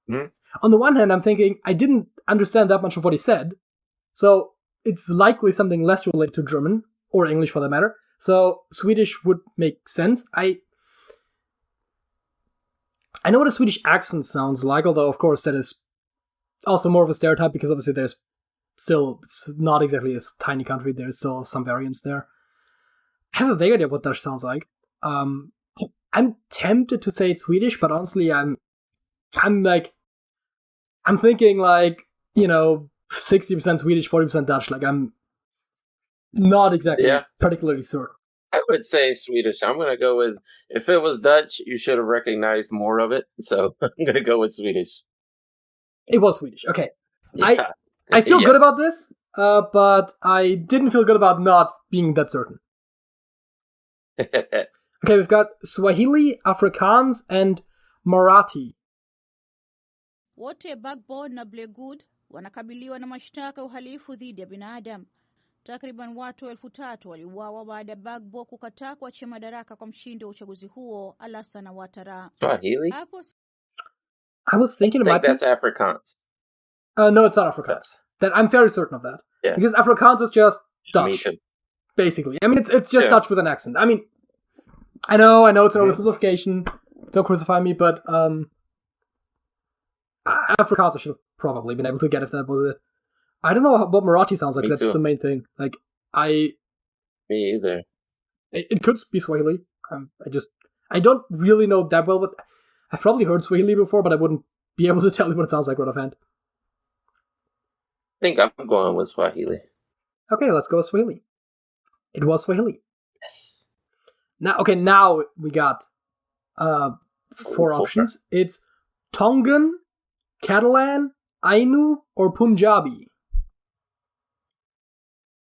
on the one hand, I'm thinking I didn't understand that much of what he said, so it's likely something less related to German or English for that matter. So Swedish would make sense. I know what a Swedish accent sounds like, although of course that is also more of a stereotype because obviously it's not exactly a tiny country. There's still some variance there. I have a vague idea of what Dutch sounds like. I'm tempted to say it's Swedish, but honestly, I'm thinking like, 60% Swedish, 40% Dutch. Like I'm not exactly particularly certain. I would say Swedish. I'm going to go with, if it was Dutch, you should have recognized more of it. So I'm going to go with Swedish. It was Swedish. Okay. Yeah. I feel good about this, but I didn't feel good about not being that certain. Okay, we've got Swahili, Afrikaans, and Marathi. Wote Bagbo na Blegood wanakabiliwa na mashtaka uhalifu dhidi ya binadamu. Takriban watu 3,000 waliuawa baada ya Bagbo kukataa kuachia madaraka kwa mshindi wa uchaguzi huo, Alassane Ouattara. Swahili? I was thinking about that's Afrikaans. No, it's not Afrikaans. I'm fairly certain of that. Yeah. Because Afrikaans is just Dutch. Basically. I mean, it's just Dutch with an accent. I mean, I know it's an oversimplification. Don't crucify me, but Afrikaans I should have probably been able to get if that was it. I don't know what Marathi sounds like. Me That's too. The main thing. Like, Me either. It could be Swahili. I don't really know that well, but I've probably heard Swahili before, but I wouldn't be able to tell you what it sounds like right offhand. I think I'm going with Swahili. Okay, let's go with Swahili. It was Swahili. Yes. Now we got four options. It's Tongan, Catalan, Ainu, or Punjabi.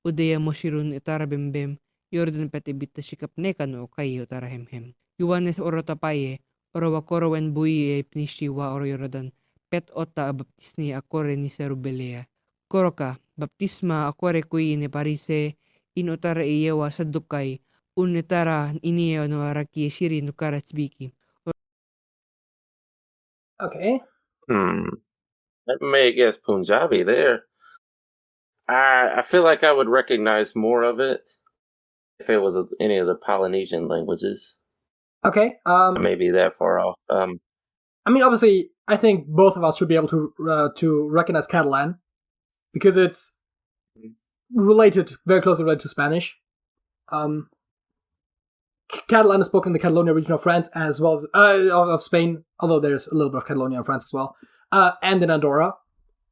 Udaya moshirun itara bembem, yordan petibita shikapne kano kayo tarahemhem. Yuanes orotapaye, orowakorowen buye pnishiwa or yordan, pet ota baptisni akore ni serubelea. Koroka, baptisma akore kui ni parise, inotara iyewa sadukay, unitara iniyo no araki shiri nukara tsbiki. Okay. I may guess Punjabi there. I feel like I would recognize more of it if it was any of the Polynesian languages. Okay. Maybe that far off. I mean, obviously, I think both of us should be able to recognize Catalan because it's very closely related to Spanish. Catalan is spoken in the Catalonia region of France as well as of Spain, although there's a little bit of Catalonia in France as well, and in Andorra.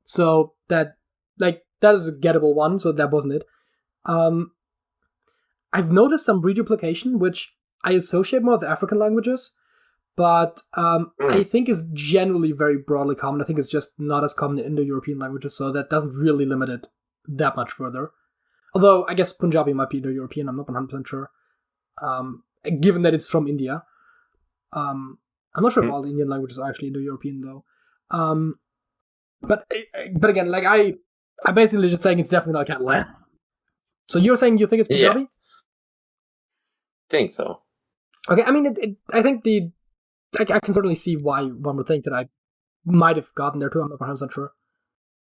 So that is a gettable one. So that wasn't it. I've noticed some reduplication, which I associate more with African languages, but I think is generally very broadly common. I think it's just not as common in Indo-European languages, so that doesn't really limit it that much further. Although I guess Punjabi might be Indo-European, I'm not 100% sure. Given that it's from India. I'm not sure if all the Indian languages are actually Indo-European though. But again, like I basically just saying it's definitely not Catalan. So you're saying you think it's Punjabi? Yeah. I think so. Okay, I mean, I think I can certainly see why one would think that I might have gotten there too. I'm not 100% sure.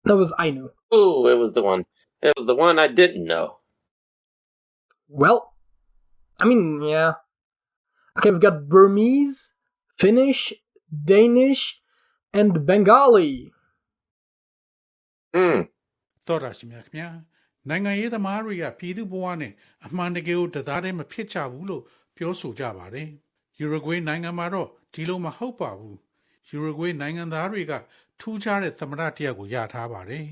That was Ainu. Ooh, it was the one. It was the one I didn't know. Well, I mean, yeah. Okay, we've got Burmese, Finnish, Danish, and Bengali. တော်တာရှင်များခင်ဗျာနိုင်ငံရေးသမားတွေကပြည်သူ့ဘဝနဲ့အမှန်တကယ်ကိုတသားတည်းမဖြစ်ကြဘူးလို့ပြောဆိုကြပါတယ်ယူရိုဂွေးနိုင်ငံမှာတော့ဒီလိုမဟုတ်ပါဘူးယူရိုဂွေးနိုင်ငံသားတွေကထူးခြားတဲ့သမ္မတတယောက်ကိုရထားပါတယ်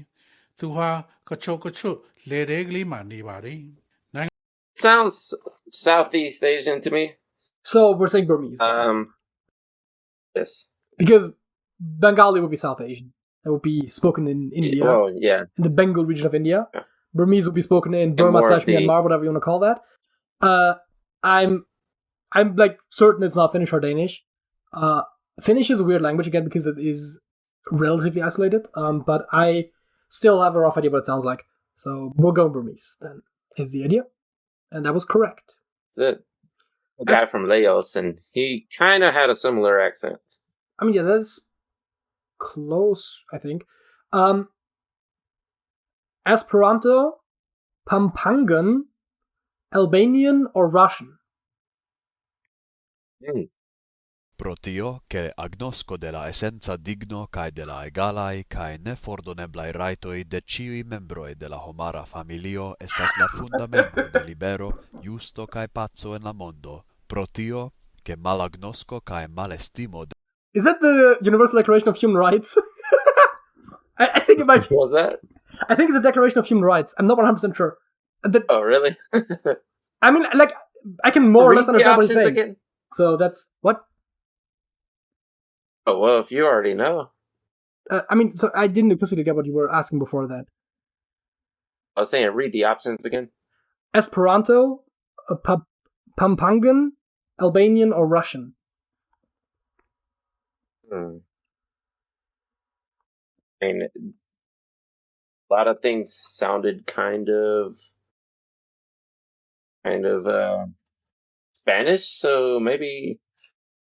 သူဟာကချောကချွတ်လေတဲကလေးမှာနေပါတယ် Sounds Southeast Asian to me. So we're saying Burmese. Yes. Because Bengali would be South Asian. That would be spoken in India. Oh, yeah. In the Bengal region of India. Yeah. Burmese would be spoken in Burma / Myanmar, whatever you want to call that. I'm like certain it's not Finnish or Danish. Finnish is a weird language again because it is relatively isolated. But I still have a rough idea what it sounds like. So we'll go Burmese then, is the idea. And that was correct. That's it. A guy from Laos, and he kind of had a similar accent. I mean, yeah, that's close, I think. Esperanto, Pampangan, Albanian, or Russian? Pro tio che agnosco de la essenza digno cae de la egalai cae ne fordoneblai raitoi de ciui membroi de la homara familio estas la fundamento de libero, justo cae pazzo en la mondo. Pro tio che malagnosco cae malestimo de... Is that the Universal Declaration of Human Rights? I think it might be. What was that? I think it's a Declaration of Human Rights. I'm not 100% sure. Oh, really? I mean, like, I can more or less understand what he's saying. Again? So that's... What? Oh, well, if you already know. I mean, so I didn't explicitly get what you were asking before that. I was saying, read the options again. Esperanto, Pampangan, Albanian, or Russian? I mean, a lot of things sounded kind of Spanish, so maybe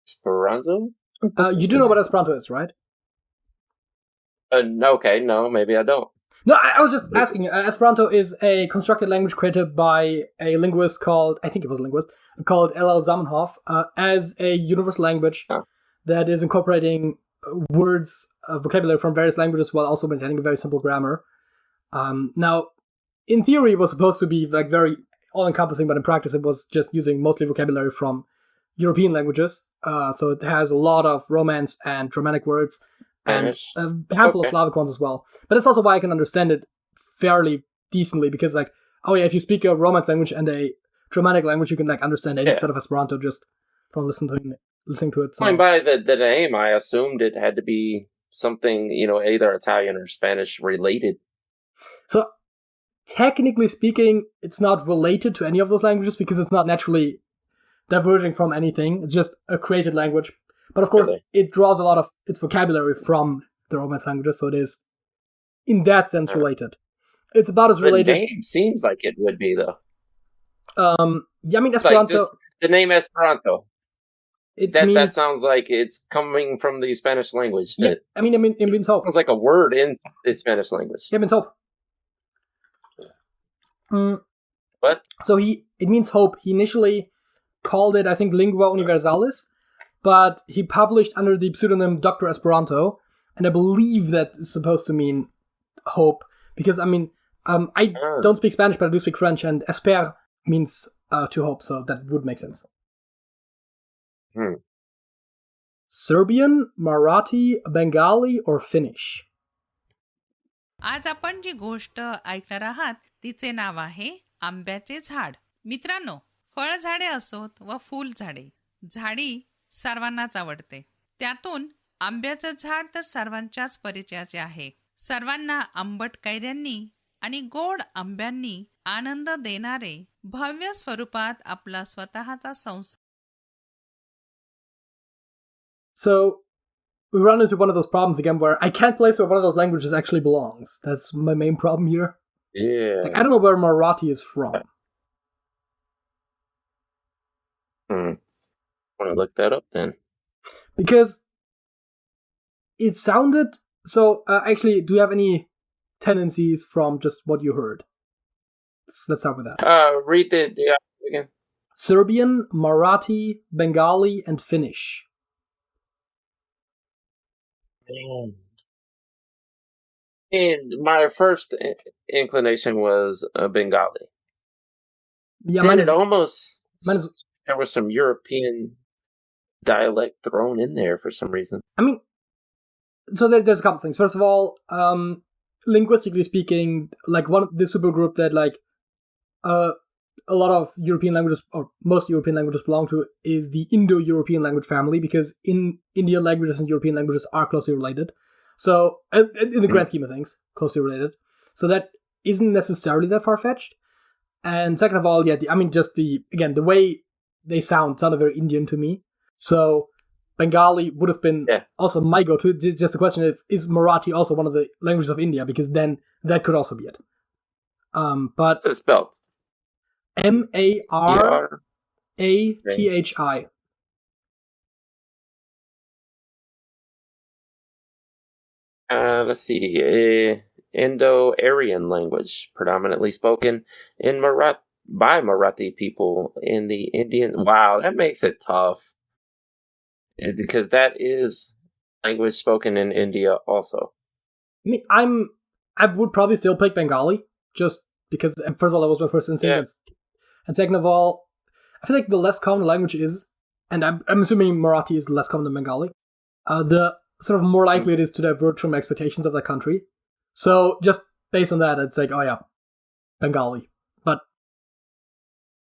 Esperanto? You do know what Esperanto is, right? Okay, no, maybe I don't. No, I was just asking you. Esperanto is a constructed language created by a linguist called L.L. Zamenhof as a universal language that is incorporating words, vocabulary from various languages while also maintaining a very simple grammar. Now, in theory, it was supposed to be like very all-encompassing, but in practice, it was just using mostly vocabulary from European languages. So it has a lot of Romance and Germanic words, and Spanish. a handful of Okay. Slavic ones as well. But that's also why I can understand it fairly decently, because like, oh yeah, if you speak a Romance language and a Germanic language, you can like understand any Yeah. sort of Esperanto just from listening to it. So. Going by the name, I assumed it had to be something, either Italian or Spanish related. So, technically speaking, it's not related to any of those languages because it's not naturally diverging from anything. It's just a created language. But of course, Really? it draws a lot of its vocabulary from the Romance languages, so it is, in that sense, related. It's about as The related. name seems like it would be, though. Yeah, I mean, It's like Esperanto. just the name Esperanto. It That means sounds like it's coming from the Spanish language. yeah. I mean, it means hope. Sounds like a word in the Spanish language. Yeah, it means hope. What? So it means hope. He initially called it, I think, Lingua Universalis, but he published under the pseudonym Dr. Esperanto, and I believe that is supposed to mean hope, because, I mean, I don't speak Spanish, but I do speak French, and esper means to hope, so that would make sense. Serbian, Marathi, Bengali, or Finnish? आज आपण जी गोष्ट ऐकणार आहात तिचे नाव आहे आंब्याचे झाड. मित्रांनो, फळझाडे असोत व फुलझाडे, झाडी सर्वांनाच आवडते. त्यातून आंब्याचं झाड तर सर्वांच्याच परिचयाचे आहे. सर्वांना आंबट कैऱ्यांनी आणि गोड आंब्यांनी आनंद देणारे भव्य स्वरूपात आपला स्वतःचा संसार. So, we run into one of those problems again where I can't place where one of those languages actually belongs. That's my main problem here. Yeah. Like, I don't know where Marathi is from. Want to look that up then? Because it sounded... So, actually, do you have any tendencies from just what you heard? Let's start with that. Read the again. Serbian, Marathi, Bengali, and Finnish. And my first inclination was Bengali. Yeah, then mine it is, almost mine is, there was some European dialect thrown in there for some reason. I mean, so there's a couple things. First of all, linguistically speaking, like the supergroup that like a lot of European languages, or most European languages belong to, is the Indo-European language family, because in Indian languages and European languages are closely related. So, in the grand scheme of things, closely related. So that isn't necessarily that far-fetched. And second of all, yeah, the way they sounded very Indian to me. So Bengali would have been also my go-to. Just the question is Marathi also one of the languages of India? Because then that could also be it. But what's it spelled? Marathi. Let's see. Indo-Aryan language, predominantly spoken in by Marathi people in the Indian. Wow, that makes it tough. Because that is language spoken in India also. I mean, I would probably still pick Bengali, just because, first of all, that was my first instinct. Yeah. And second of all, I feel like the less common language is, and I'm assuming Marathi is less common than Bengali, the sort of more likely it is to diverge from expectations of that country. So just based on that, it's like, oh yeah, Bengali. But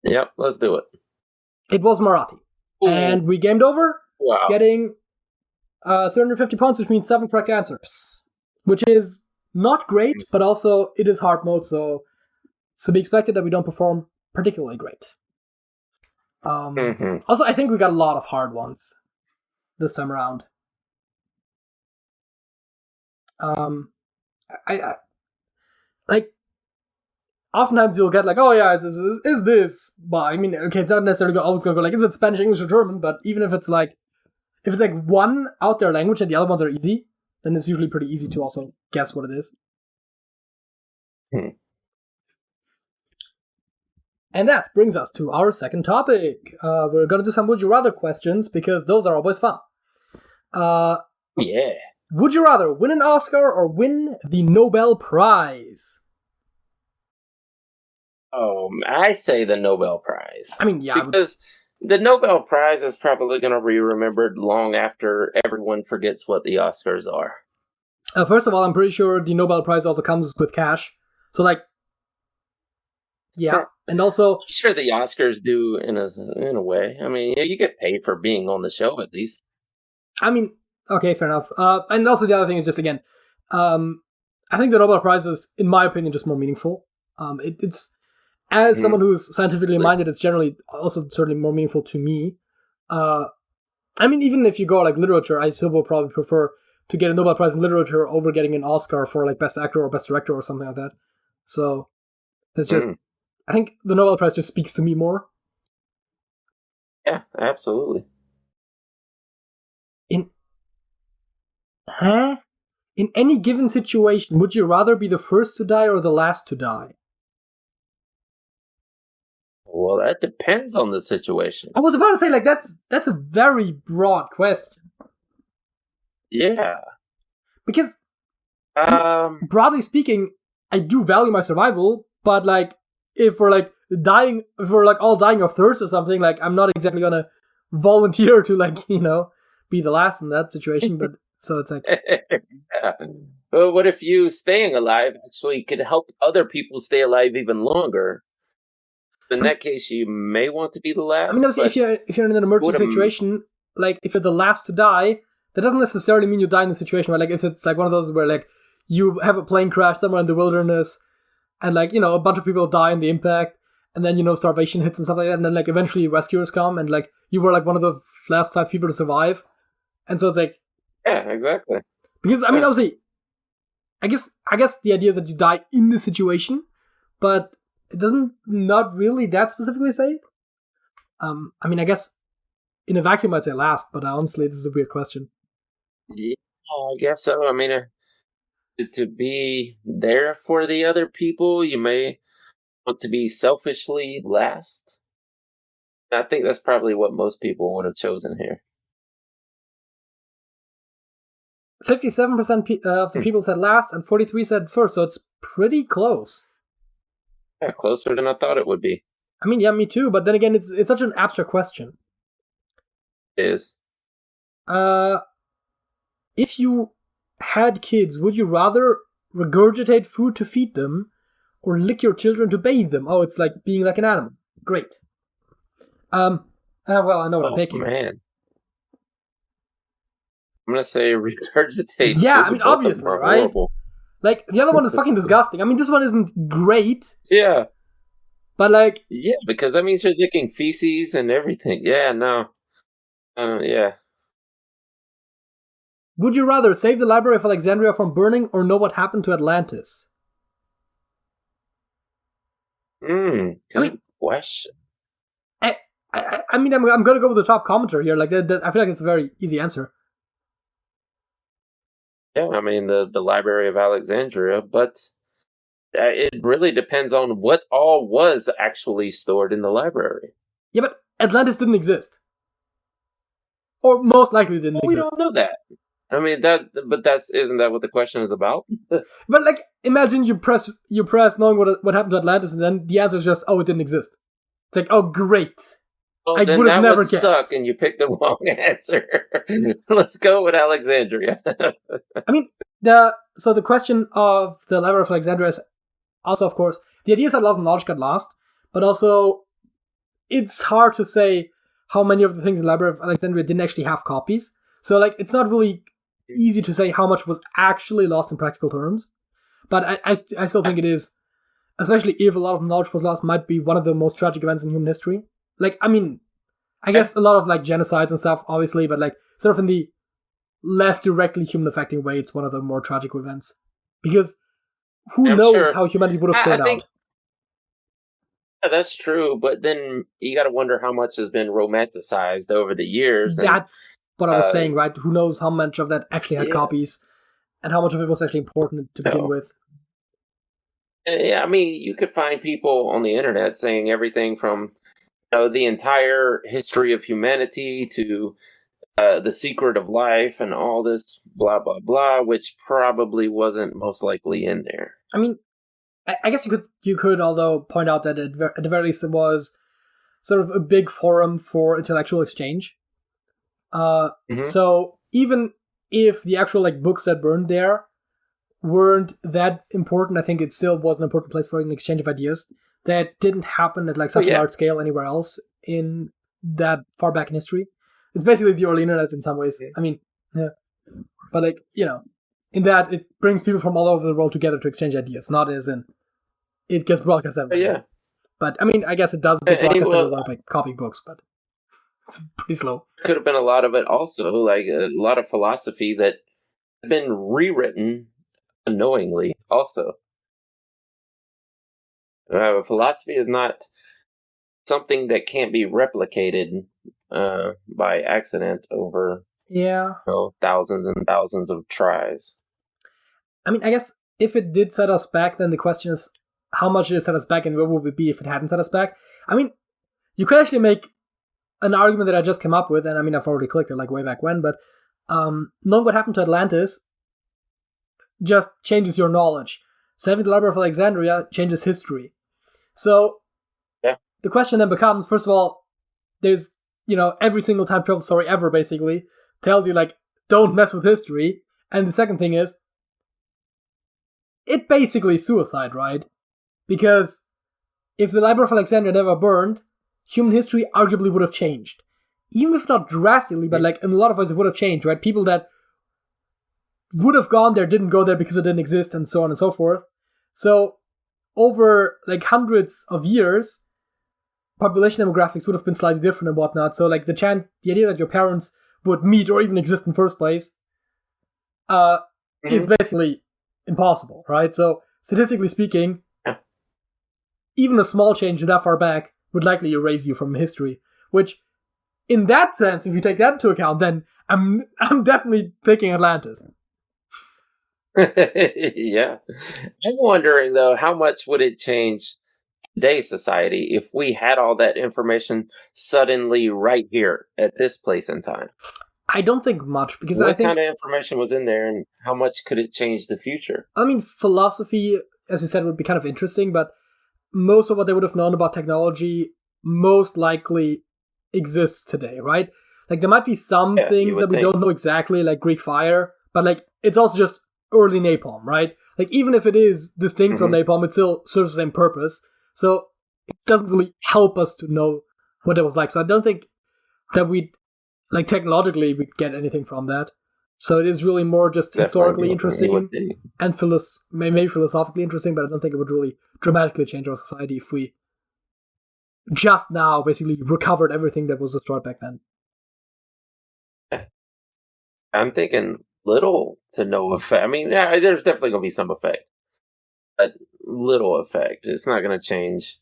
yep, let's do it. It was Marathi. Ooh. And we gamed over, getting 350 points, which means 7 correct answers. Which is not great, but also it is hard mode, so be expected that we don't perform particularly great. Also, I think we got a lot of hard ones this time around. I like, oftentimes you'll get like, oh yeah, is this, but I mean, okay, it's not necessarily always gonna go like, is it Spanish, English, or German? But even if it's like one out there language and the other ones are easy, then it's usually pretty easy to also guess what it is. And that brings us to our second topic. We're gonna do some Would You Rather questions, because those are always fun. Yeah. Would you rather win an Oscar or win the Nobel Prize? I say the Nobel Prize. I mean, yeah. Because The Nobel Prize is probably going to be remembered long after everyone forgets what the Oscars are. First of all, I'm pretty sure the Nobel Prize also comes with cash. So, like, yeah. And also, I'm sure the Oscars do in a way. I mean, you get paid for being on the show at least. I mean, okay, fair enough. And also the other thing is just, again, I think the Nobel Prize is, in my opinion, just more meaningful. It's as someone who's scientifically minded, it's generally also certainly more meaningful to me. I mean, even if you go like literature, I still will probably prefer to get a Nobel Prize in literature over getting an Oscar for like best actor or best director or something like that. So it's just, I think the Nobel Prize just speaks to me more. Yeah, absolutely. In any given situation, would you rather be the first to die or the last to die? Well, that depends on the situation. I was about to say, like, that's a very broad question. Yeah. Because, broadly speaking, I do value my survival, but, like, if we're all dying of thirst or something, like, I'm not exactly gonna volunteer to, like, be the last in that situation, but, so it's like... Yeah. Well, what if you staying alive actually could help other people stay alive even longer? In that case, you may want to be the last. I mean, obviously, if you're in an emergency situation, like, if you're the last to die, that doesn't necessarily mean you die in the situation, right? Like, if it's, like, one of those where, like, you have a plane crash somewhere in the wilderness, and, like, a bunch of people die in the impact, and then, starvation hits and stuff like that, and then, like, eventually rescuers come, and, like, you were, like, one of the last 5 people to survive. And so it's like... Yeah, exactly. Because, I mean, obviously, I guess the idea is that you die in the situation, but it doesn't not really that specifically say it. I mean, I guess in a vacuum I'd say last, but honestly, this is a weird question. Yeah, I guess so. I mean, to be there for the other people, you may want to be selfishly last. I think that's probably what most people would have chosen here. 57% of the people said last, and 43% said first, so it's pretty close. Yeah, closer than I thought it would be. I mean, yeah, me too, but then again, it's such an abstract question. It is. If you had kids, would you rather regurgitate food to feed them, or lick your children to bathe them? Oh, it's like being like an animal. Great. Well, I know what I'm picking. Man. I'm gonna say regurgitate. Yeah, I mean, obviously, right? Horrible. Like, the other one is fucking disgusting. I mean, this one isn't great. Yeah. But, like... Yeah, because that means you're licking feces and everything. Yeah, no. Yeah. Would you rather save the Library of Alexandria from burning or know what happened to Atlantis? Good question. I mean, I'm going to go with the top commenter here. Like, I feel like it's a very easy answer. Yeah, I mean, the Library of Alexandria, but it really depends on what all was actually stored in the library. Yeah, but Atlantis didn't exist. Or most likely didn't exist. We don't know that. I mean, isn't that what the question is about? But, like, imagine you press knowing what happened to Atlantis, and then the answer is just, oh, it didn't exist. It's like, oh, great. Well, I would have never guessed. Suck, and you picked the wrong answer. Let's go with Alexandria. I mean, so the question of the Library of Alexandria is also, of course, the idea is that a lot of knowledge got lost, but also it's hard to say how many of the things in the Library of Alexandria didn't actually have copies. So, like, it's not really easy to say how much was actually lost in practical terms. But I still think it is, especially if a lot of knowledge was lost, might be one of the most tragic events in human history. Like, I mean, I guess a lot of, like, genocides and stuff, obviously, but, like, sort of in the less directly human-affecting way, it's one of the more tragic events. Because who knows how humanity would have turned out. Yeah, that's true, but then you gotta wonder how much has been romanticized over the years. That's what I was saying, right? Who knows how much of that actually had copies, and how much of it was actually important to begin with. Yeah, I mean, you could find people on the internet saying everything from the entire history of humanity to the secret of life and all this blah, blah, blah, which probably wasn't most likely in there. I mean, I guess you could although point out that at the very least it was sort of a big forum for intellectual exchange. So even if the actual like books that burned there weren't that important, I think it still was an important place for an exchange of ideas that didn't happen at like such a large scale anywhere else in that far back in history. It's basically the early internet in some ways. I mean, yeah. But like, in that it brings people from all over the world together to exchange ideas, not as in it gets broadcast everywhere. Yeah. But I mean, I guess it does get broadcast everywhere by copying books, but it's pretty slow. Could have been a lot of it also, like a lot of philosophy that has been rewritten unknowingly also. Philosophy is not something that can't be replicated by accident over thousands and thousands of tries. I mean, I guess if it did set us back, then the question is, how much did it set us back, and where would we be if it hadn't set us back? I mean, you could actually make an argument that I just came up with, and I mean, I've already clicked it like way back when, but knowing what happened to Atlantis just changes your knowledge. Saving the Library of Alexandria changes history. So the question then becomes, first of all, there's, every single time travel story ever basically tells you, like, don't mess with history. And the second thing is, it basically is suicide, right? Because if the Library of Alexandria never burned, human history arguably would have changed. Even if not drastically, but like in a lot of ways it would have changed, right? People that would have gone there didn't go there because it didn't exist, and so on and so forth. So over like hundreds of years, population demographics would have been slightly different and whatnot. So like the idea that your parents would meet or even exist in the first place is basically impossible, right? So statistically speaking, even a small change that far back would likely erase you from history, which in that sense, if you take that into account, then I'm definitely picking Atlantis. Yeah. I'm wondering, though, how much would it change today's society if we had all that information suddenly right here at this place in time? I don't think much, because what I think... kind of information was in there, and how much could it change the future? I mean, philosophy, as you said, would be kind of interesting, but most of what they would have known about technology most likely exists today, right? Like, there might be some things that we don't know exactly, like Greek fire, but like, it's also just early napalm, right? Like, even if it is distinct from napalm, it still serves the same purpose. So it doesn't really help us to know what it was like. So I don't think that we'd, like, technologically we'd get anything from that. So it is really more just historically interesting and maybe philosophically interesting, but I don't think it would really dramatically change our society if we just now basically recovered everything that was destroyed back then. I'm thinking little to no effect. I mean, yeah, there's definitely going to be some effect, but little effect. It's not going to change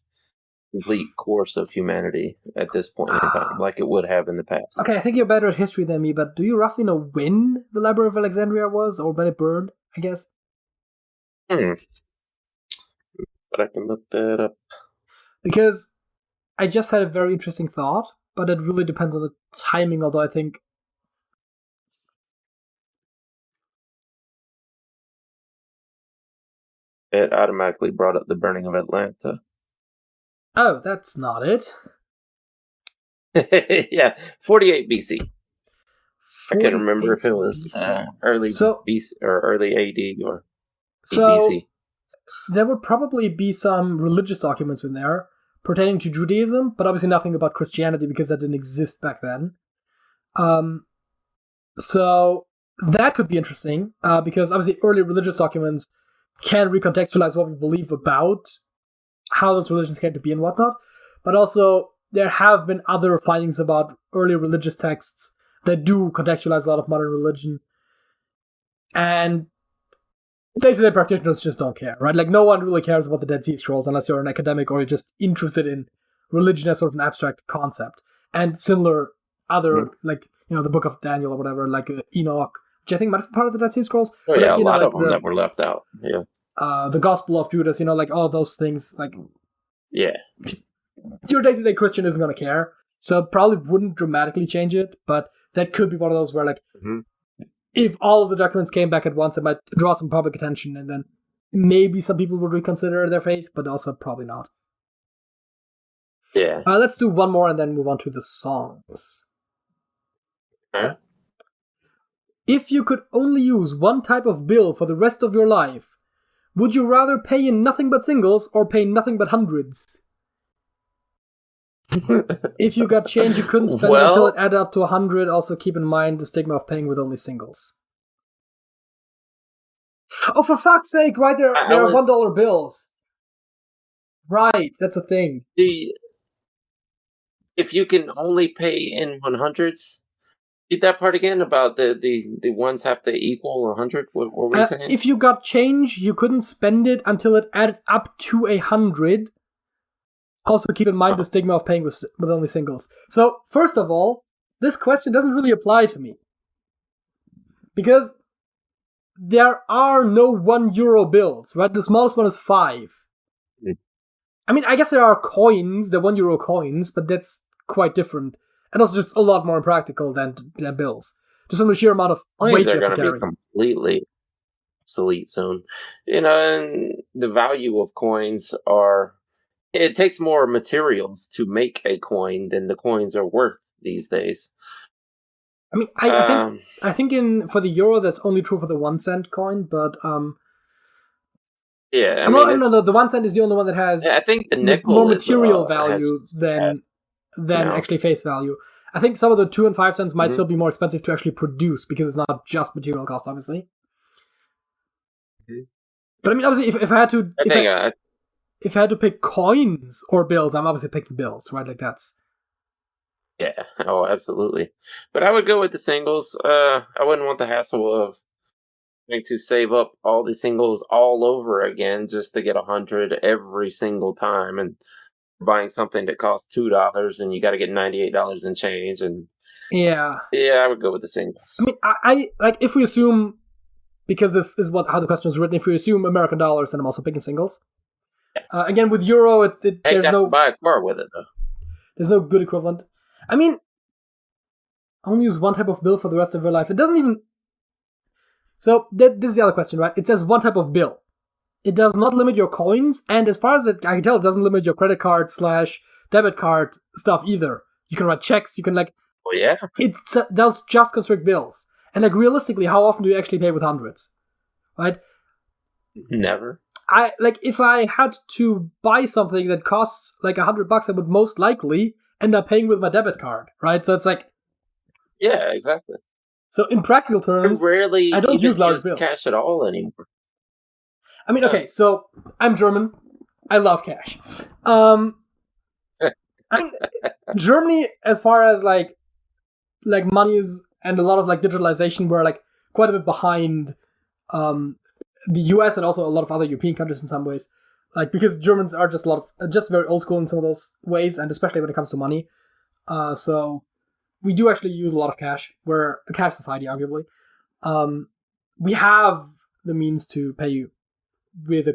the complete course of humanity at this point in time, like it would have in the past. Okay, I think you're better at history than me, but do you roughly know when the Library of Alexandria was, or when it burned, I guess? But I can look that up. Because I just had a very interesting thought, but it really depends on the timing, although I think... It automatically brought up the burning of Atlanta. Oh, that's not it. Yeah, 48 BC. I can't remember if it was early BC or early AD or BC. There would probably be some religious documents in there pertaining to Judaism, but obviously nothing about Christianity because that didn't exist back then. So that could be interesting because obviously early religious documents can recontextualize what we believe about how those religions came to be and whatnot, but also there have been other findings about early religious texts that do contextualize a lot of modern religion, and day-to-day practitioners just don't care, right? Like, no one really cares about the Dead Sea Scrolls unless you're an academic or you're just interested in religion as sort of an abstract concept. And similar other, like, the Book of Daniel or whatever, like Enoch, which I think might be part of the Dead Sea Scrolls. Oh, yeah, a lot of them that were left out, yeah. The Gospel of Judas, like all those things, like... Yeah. Your day-to-day Christian isn't going to care, so it probably wouldn't dramatically change it, but that could be one of those where, like, if all of the documents came back at once, it might draw some public attention, and then maybe some people would reconsider their faith, but also probably not. Yeah. Let's do one more and then move on to the songs. Huh? If you could only use one type of bill for the rest of your life, would you rather pay in nothing but singles or pay nothing but hundreds? If you got change, you couldn't spend it until it added up to 100. Also keep in mind the stigma of paying with only singles. Oh, for fuck's sake, right, there are $1 bills. Right, that's a thing. If you can only pay in 100s, read that part again about the ones have to equal 100. What were you saying? If you got change, you couldn't spend it until it added up to 100. Also keep in mind the stigma of paying with only singles. So, first of all, this question doesn't really apply to me. Because there are no €1 bills, right? The smallest one is 5. I mean, I guess there are coins, the €1 coins, but that's quite different. And also just a lot more impractical than bills. Just from the sheer amount of weight you have to carry. Coins are going to be completely obsolete soon. And the value of coins are... It takes more materials to make a coin than the coins are worth these days. I mean, I think for the euro that's only true for the 1 cent coin, but yeah, no, the 1 cent is the only one that has I think the nickel more material value than actually face value. I think some of the 2 and 5 cents might still be more expensive to actually produce because it's not just material cost, obviously. But I mean, obviously, if I had to, if I had to pick coins or bills, I'm obviously picking bills, right? Like that's... Yeah, oh, absolutely. But I would go with the singles. I wouldn't want the hassle of having to save up all the singles all over again just to get 100 every single time, and buying something that costs $2 and you got to get $98 in change. And yeah, I would go with the singles. I mean, I like if we assume, because this is how the question was written. If we assume American dollars, then I'm also picking singles. Again, with euro, there's no buy a car with it though. There's no good equivalent. I mean, only use one type of bill for the rest of your life. It doesn't even. So this is the other question, right? It says one type of bill. It does not limit your coins, and as far as I can tell, it doesn't limit your credit card / debit card stuff either. You can write checks. You can Oh yeah. It does just constrict bills, and like realistically, how often do you actually pay with hundreds, right? Never. If I had to buy something that costs like $100, I would most likely end up paying with my debit card, right? So it's like, yeah, exactly. So in practical terms, I don't use large bills. Cash at all anymore. I mean, okay, so I'm German. I love cash. I mean, Germany, as far as like money is, and a lot of like digitalization, we're like quite a bit behind the US and also a lot of other European countries in some ways. Like, because Germans are just just very old school in some of those ways, and especially when it comes to money. So we do actually use a lot of cash. We're a cash society, arguably. We have the means to pay you with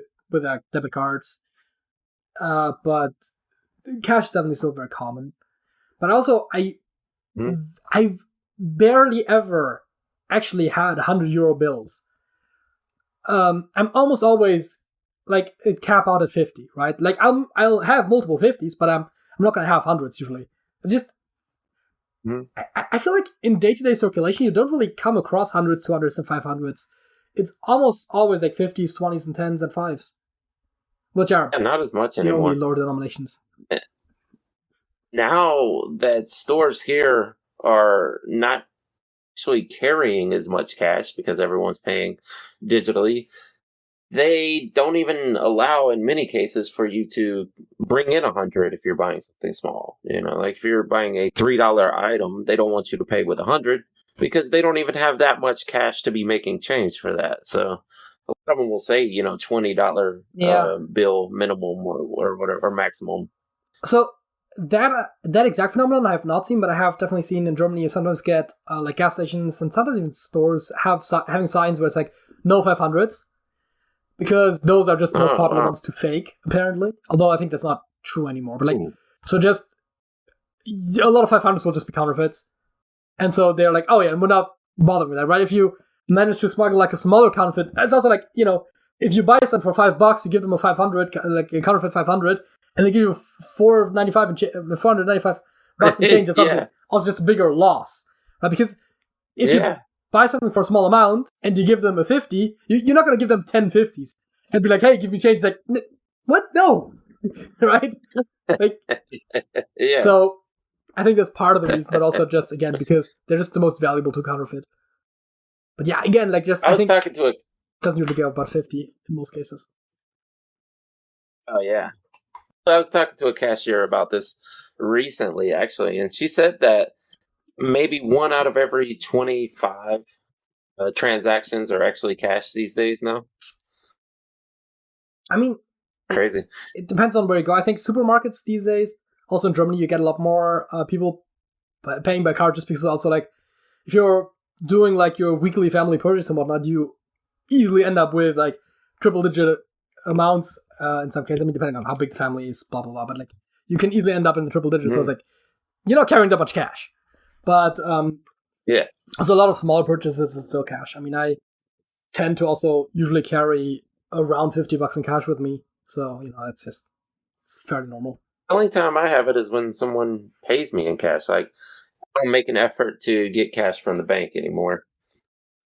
our debit cards, but cash is definitely still very common. But also, I've barely ever actually had €100 bills. I'm almost always like it cap out at 50, right? Like I'll have multiple 50s, but I'm not gonna have hundreds usually. It's just I feel like in day-to-day circulation you don't really come across 100s, 200s, and 500s. It's almost always like 50s, 20s, and 10s and 5s, which are not as much the anymore. only lower denominations. Now that stores here are not actually carrying as much cash because everyone's paying digitally, they don't even allow in many cases for you to bring in 100 if you're buying something small. Like if you're buying a $3 item, they don't want you to pay with 100 because they don't even have that much cash to be making change for that. So a lot of them will say, $20 bill minimum or whatever, or maximum. So that exact phenomenon I have not seen, but I have definitely seen in Germany. You sometimes get like gas stations and sometimes even stores having signs where it's like no 500s, because those are just the most popular ones to fake, apparently. Although I think that's not true anymore. But so just a lot of 500s will just be counterfeits, and so they're like, oh yeah, and we're not bothering with that, right? If you manage to smuggle like a smaller counterfeit, it's also like if you buy something for $5, you give them a 500, like a counterfeit 500. and they give you $495 bucks and change. It's also just a bigger loss, right? Because if you buy something for a small amount and you give them a 50, you're not going to give them 10 50s and be like, hey, give me change. It's like, what? No. Right? Like, So I think that's part of the reason, but also just, again, because they're just the most valuable to counterfeit. But yeah, again, like just, I think talking to doesn't usually go about 50 in most cases. Oh, yeah. I was talking to a cashier about this recently, actually, and she said that maybe 1 out of every 25 transactions are actually cash these days now. I mean, crazy. It depends on where you go. I think supermarkets these days, also in Germany, you get a lot more people paying by card, just because also like if you're doing like your weekly family purchase and whatnot, you easily end up with like triple-digit amounts in some cases. I mean, depending on how big the family is, blah blah blah. But like you can easily end up in the triple digits. So it's like you're not carrying that much cash. But so a lot of smaller purchases is still cash. I mean, I tend to also usually carry around $50 in cash with me. So, it's fairly normal. The only time I have it is when someone pays me in cash. Like, I don't make an effort to get cash from the bank anymore.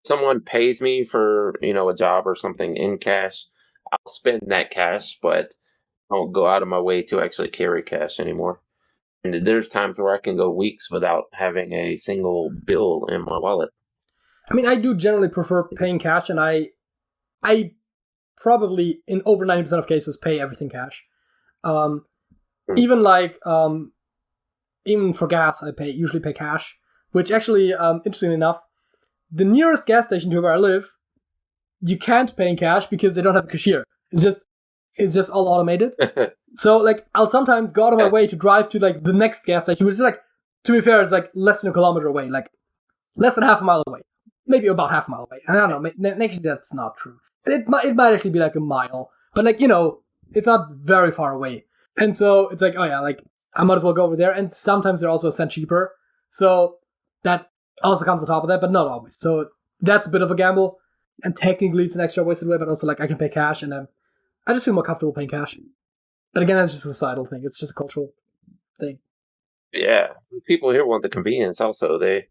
Someone pays me for, a job or something in cash, I'll spend that cash, but I don't go out of my way to actually carry cash anymore. And there's times where I can go weeks without having a single bill in my wallet. I mean, I do generally prefer paying cash, and I probably, in over 90% of cases, pay everything cash. Even for gas, I usually pay cash, which actually, interestingly enough, the nearest gas station to where I live, you can't pay in cash because they don't have a cashier. It's just all automated. So, like, I'll sometimes go out of my way to drive to, like, the next gas station, which is, like, to be fair, it's, like, less than a kilometer away, like, less than half a mile away. Maybe about half a mile away. I don't know. Actually, that's not true. It might actually be, like, a mile. But, like, it's not very far away. And so, it's like, oh, yeah, like, I might as well go over there. And sometimes they're also a cent cheaper. So, that also comes on top of that, but not always. So, that's a bit of a gamble. And technically, it's an extra wasted way, but also, like, I can pay cash, and I just feel more comfortable paying cash. But again, that's just a societal thing. It's just a cultural thing. Yeah. People here want the convenience also. They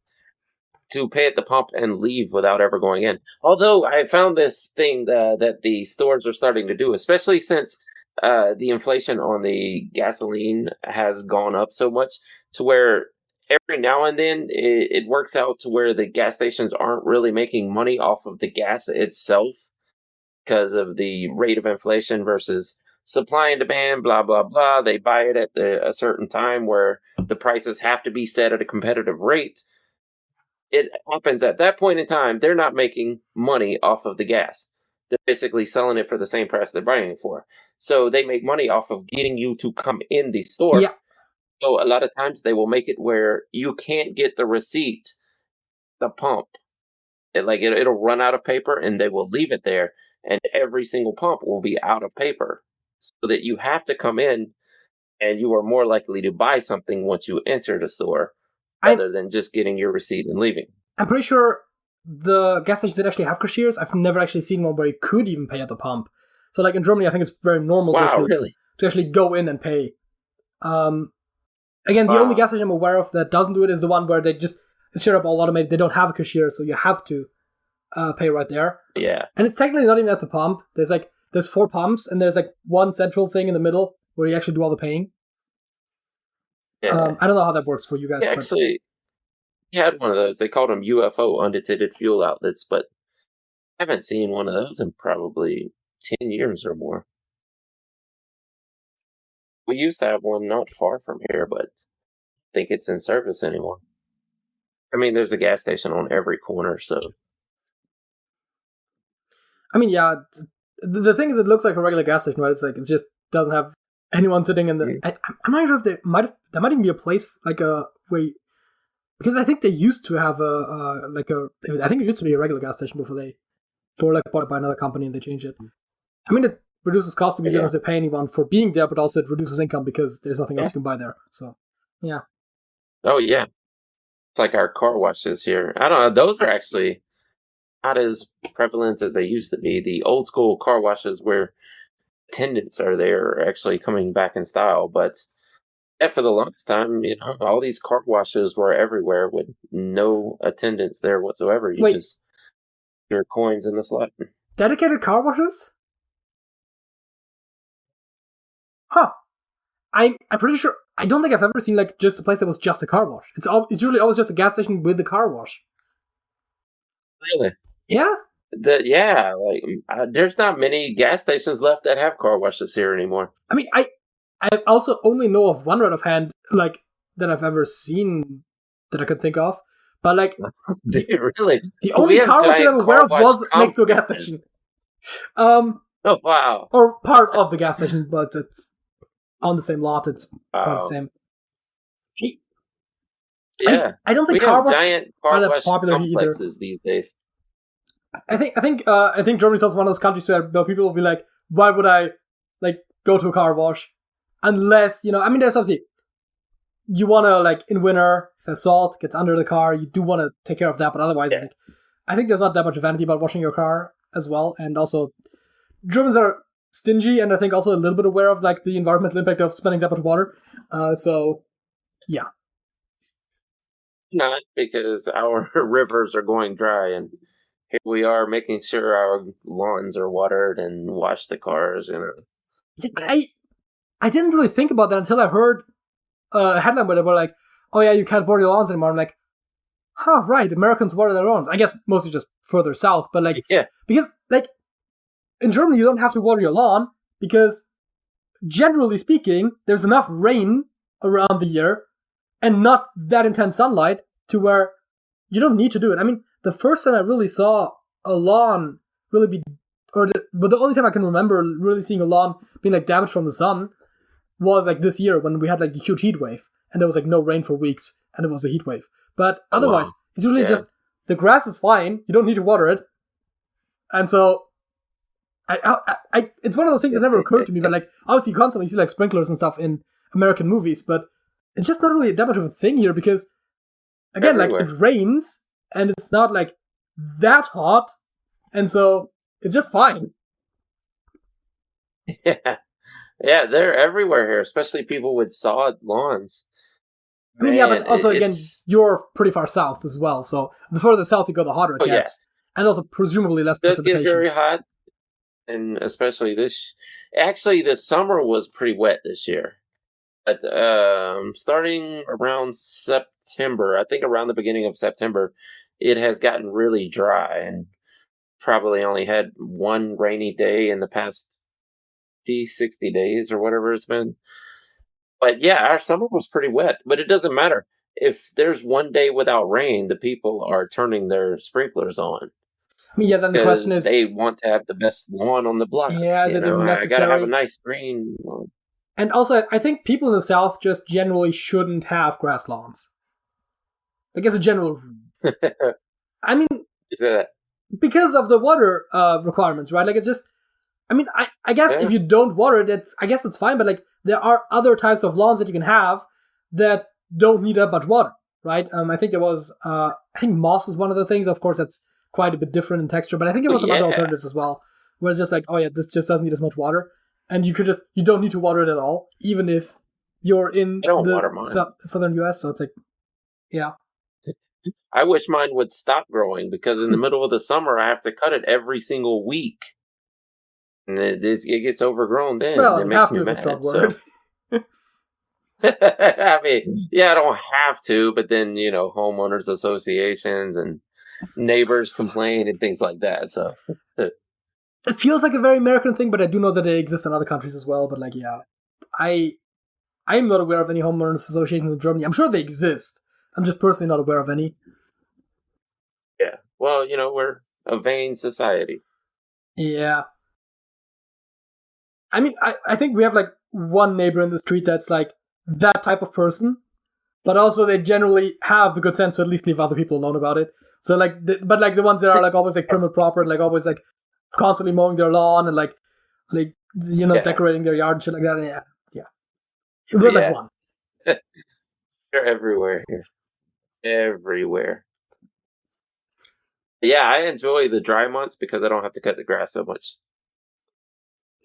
to pay at the pump and leave without ever going in. Although I found this thing that the stores are starting to do, especially since the inflation on the gasoline has gone up so much, to where every now and then it works out to where the gas stations aren't really making money off of the gas itself because of the rate of inflation versus supply and demand, blah, blah, blah. They buy it at a certain time where the prices have to be set at a competitive rate. It happens at that point in time, they're not making money off of the gas. They're basically selling it for the same price they're buying it for. So they make money off of getting you to come in the store. Yeah. So a lot of times they will make it where you can't get the receipt, the pump. It'll run out of paper and they will leave it there. And every single pump will be out of paper. So that you have to come in and you are more likely to buy something once you enter the store rather than just getting your receipt and leaving. I'm pretty sure the gas stations that actually have cashiers, I've never actually seen one where you could even pay at the pump. So like in Germany, I think it's very normal to actually go in and pay. Again, the only gas station I'm aware of that doesn't do it is the one where they just straight up all automated. They don't have a cashier, so you have to pay right there. Yeah. And it's technically not even at the pump. There's 4 pumps, and there's like one central thing in the middle where you actually do all the paying. Yeah. I don't know how that works for you guys. Yeah, actually, we had one of those. They called them UFO, undetected fuel outlets, but I haven't seen one of those in probably 10 years or more. We used to have one not far from here, but I think it's in service anymore. I mean, there's a gas station on every corner, so... I mean, yeah, the thing is, it looks like a regular gas station, right? It's like, it just doesn't have anyone sitting in the... I'm not sure if there might even be a place, like where... Because I think they used to have I think it used to be a regular gas station before they were like bought by another company and they changed it. I mean, it reduces cost because you don't have to pay anyone for being there, but also it reduces income because there's nothing else you can buy there. So, yeah. Oh, yeah. It's like our car washes here. I don't know. Those are actually not as prevalent as they used to be. The old school car washes where attendants are there actually coming back in style. But yeah, for the longest time, all these car washes were everywhere with no attendants there whatsoever. You Wait. just your coins in the slot. Dedicated car washes? Huh. I'm pretty sure. I don't think I've ever seen like just a place that was just a car wash. It's usually always just a gas station with a car wash. Really? Yeah. There's not many gas stations left that have car washes here anymore. I mean, I also only know of one right of hand, like, that I've ever seen that I could think of. But like, Really? The only car wash I'm aware of was next to a gas station. Oh wow! Or part of the gas station, but it's on the same lot. It's part of the same. Yeah, I don't think we car have washes giant are car that wash popular complexes these days. I think Germany's also one of those countries where people will be like, why would I like go to a car wash unless I mean, there's obviously you want to like in winter if the salt gets under the car, you do want to take care of that, but otherwise, like, I think there's not that much vanity about washing your car as well, and also Germans are stingy, and I think also a little bit aware of like the environmental impact of spending that much water. So yeah. Not because our rivers are going dry, and here we are making sure our lawns are watered and wash the cars. I didn't really think about that until I heard a headline where they were like, "Oh yeah, you can't water your lawns anymore." I'm like, "Huh, right? Americans water their lawns." I guess mostly just further south, but like, because like in Germany you don't have to water your lawn because generally speaking, there's enough rain around the year and not that intense sunlight to where you don't need to do it. I mean, the first time I really saw a lawn really be, but the only time I can remember really seeing a lawn being like damaged from the sun was like this year when we had like a huge heat wave and there was like no rain for weeks and it was a heat wave. But otherwise, it's usually just the grass is fine. You don't need to water it, and so it's one of those things that never occurred to me. But like obviously, you constantly see like sprinklers and stuff in American movies, but it's just not really that much of a thing here because, again, everywhere. Like it rains and it's not like that hot, and so it's just fine. Yeah, they're everywhere here, especially people with sod lawns. I mean, but also again, you're pretty far south as well, so the further south you go, the hotter it gets, and also presumably less precipitation. It does get very hot, and especially actually, the summer was pretty wet this year. But starting around September, I think around the beginning of September, it has gotten really dry and probably only had one rainy day in the past 60 days or whatever it's been. But yeah, our summer was pretty wet, but it doesn't matter. If there's one day without rain, the people are turning their sprinklers on. I mean, then the question is, they want to have the best lawn on the block. Yeah, is it necessary? I gotta have a nice green lawn. And also, I think people in the South just generally shouldn't have grass lawns. Like, as a general rule. I mean, is that because of the water requirements, right? Like, it's just, I mean, I guess if you don't water it, I guess it's fine, but like, there are other types of lawns that you can have that don't need that much water, right? I think there was, I think moss is one of the things. Of course, that's quite a bit different in texture, but I think there was some other alternatives as well, where it's just like, oh yeah, this just doesn't need as much water. And you don't need to water it at all, even if you're in the southern US. So it's like, yeah. I wish mine would stop growing because in the middle of the summer, I have to cut it every single week. And it gets overgrown then. Well, it makes me mad. A strong word. I mean, yeah, I don't have to, but then, homeowners associations and neighbors complain and things like that. So it feels like a very American thing, but I do know that it exists in other countries as well. But like, yeah, I am not aware of any homeowners associations in Germany. I'm sure they exist. I'm just personally not aware of any. Yeah. Well, we're a vain society. Yeah. I mean, I think we have like one neighbor in the street that's like that type of person, but also they generally have the good sense to at least leave other people alone about it. So like, but like the ones that are like always like prim and proper and like always like constantly mowing their lawn and like decorating their yard and shit like that. Yeah. We're like one. They're everywhere here. Everywhere. Yeah, I enjoy the dry months because I don't have to cut the grass so much.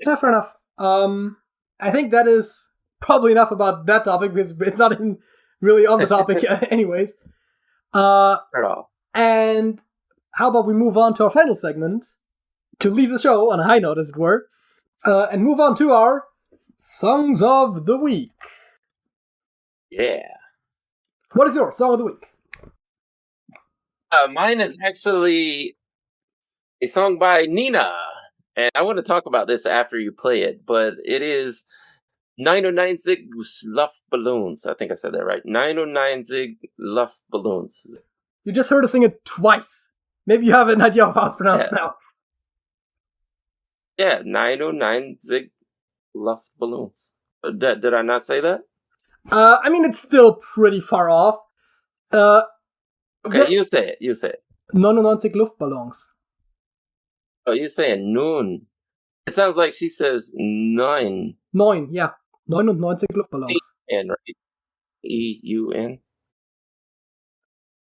Yeah, fair enough. I think that is probably enough about that topic because it's not even really on the topic anyways. At all. And how about we move on to our final segment to leave the show on a high note, as it were, and move on to our Songs of the Week. Yeah. What is your Song of the Week? Mine is actually a song by Nina. And I want to talk about this after you play it, but it is 909 Luftballons. I think I said that right. 909 Luftballons. You just heard us sing it twice. Maybe you have an idea of how it's pronounced now. Yeah, 909 Luftballons. Did I not say that? I mean, it's still pretty far off. Okay, you say it. 99 Luftballons. Oh, you're saying noon. It sounds like she says 9. 9, yeah. 99 Luftballons. E-U-N, right? E-U-N?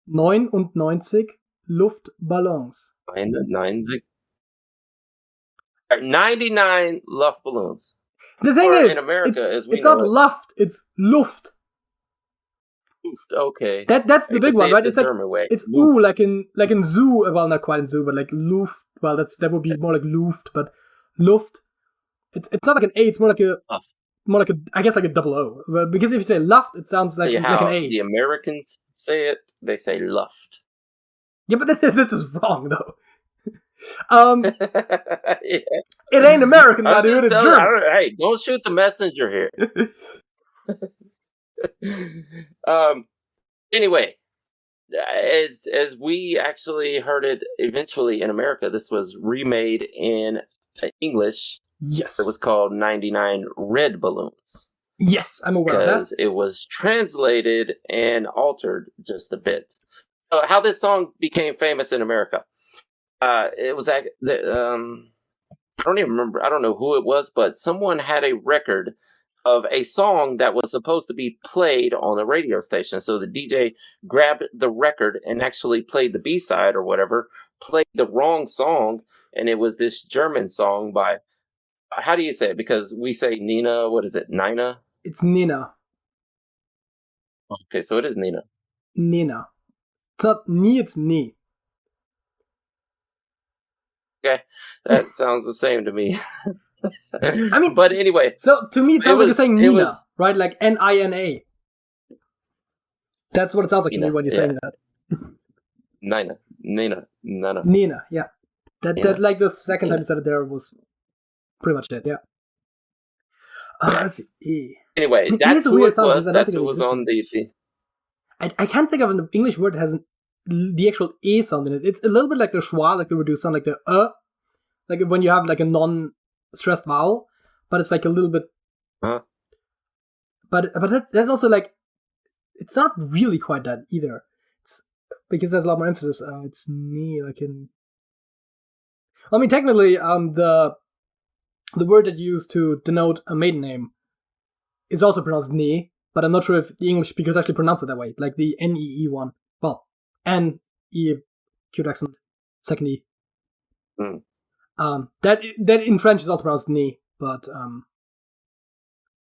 99 Luftballons. 99 Luftballons. The thing or is, in America, it's not Luft, it's Luft. Luft, okay. That's the big one, right? It's like German way. it's ooh, like in zoo. Well, not quite in zoo, but like Luft. Well, that would be more like Luft, but Luft. It's not like an A. It's more like a I guess like a double O. But because if you say Luft, it sounds like an A. The Americans say it. They say Luft. Yeah, but this is wrong though. It ain't American, my dude. It's German. Hey, don't shoot the messenger here. Anyway, as we actually heard it eventually in America, this was remade in English. Yes. It was called 99 Red Balloons. Yes, I'm aware of that. Because it was translated and altered just a bit. How this song became famous in America. It was I don't even remember. I don't know who it was, but someone had a record of a song that was supposed to be played on the radio station. So the DJ grabbed the record and actually played the B-side or whatever, played the wrong song, and it was this German song by, how do you say it? Because we say Nina, what is it, Nina? It's Nina. Okay, so it is Nina. Nina. It's not ni, it's ni. Okay, that sounds the same to me. I mean, but anyway. So to me, it sounds like you're saying Nina, right? Like Nina. That's what it sounds like to me when you're saying that. Nina, yeah. That like the second time you said it there was pretty much it, yeah. Let's see. Anyway, that's who it was. That's who was on the. I can't think of an English word that has the actual A sound in it. It's a little bit like the schwa, like the reduced sound, like the like when you have like a non-stressed vowel, but it's like a little bit. But that's also like, it's not really quite that either. It's because there's a lot more emphasis. It's ni, like in. I mean, technically, the word that you use to denote a maiden name is also pronounced ni, but I'm not sure if the English speakers actually pronounce it that way, like the N-E-E one. Well, N-E, cute accent, second E. That in French is also pronounced ni, but I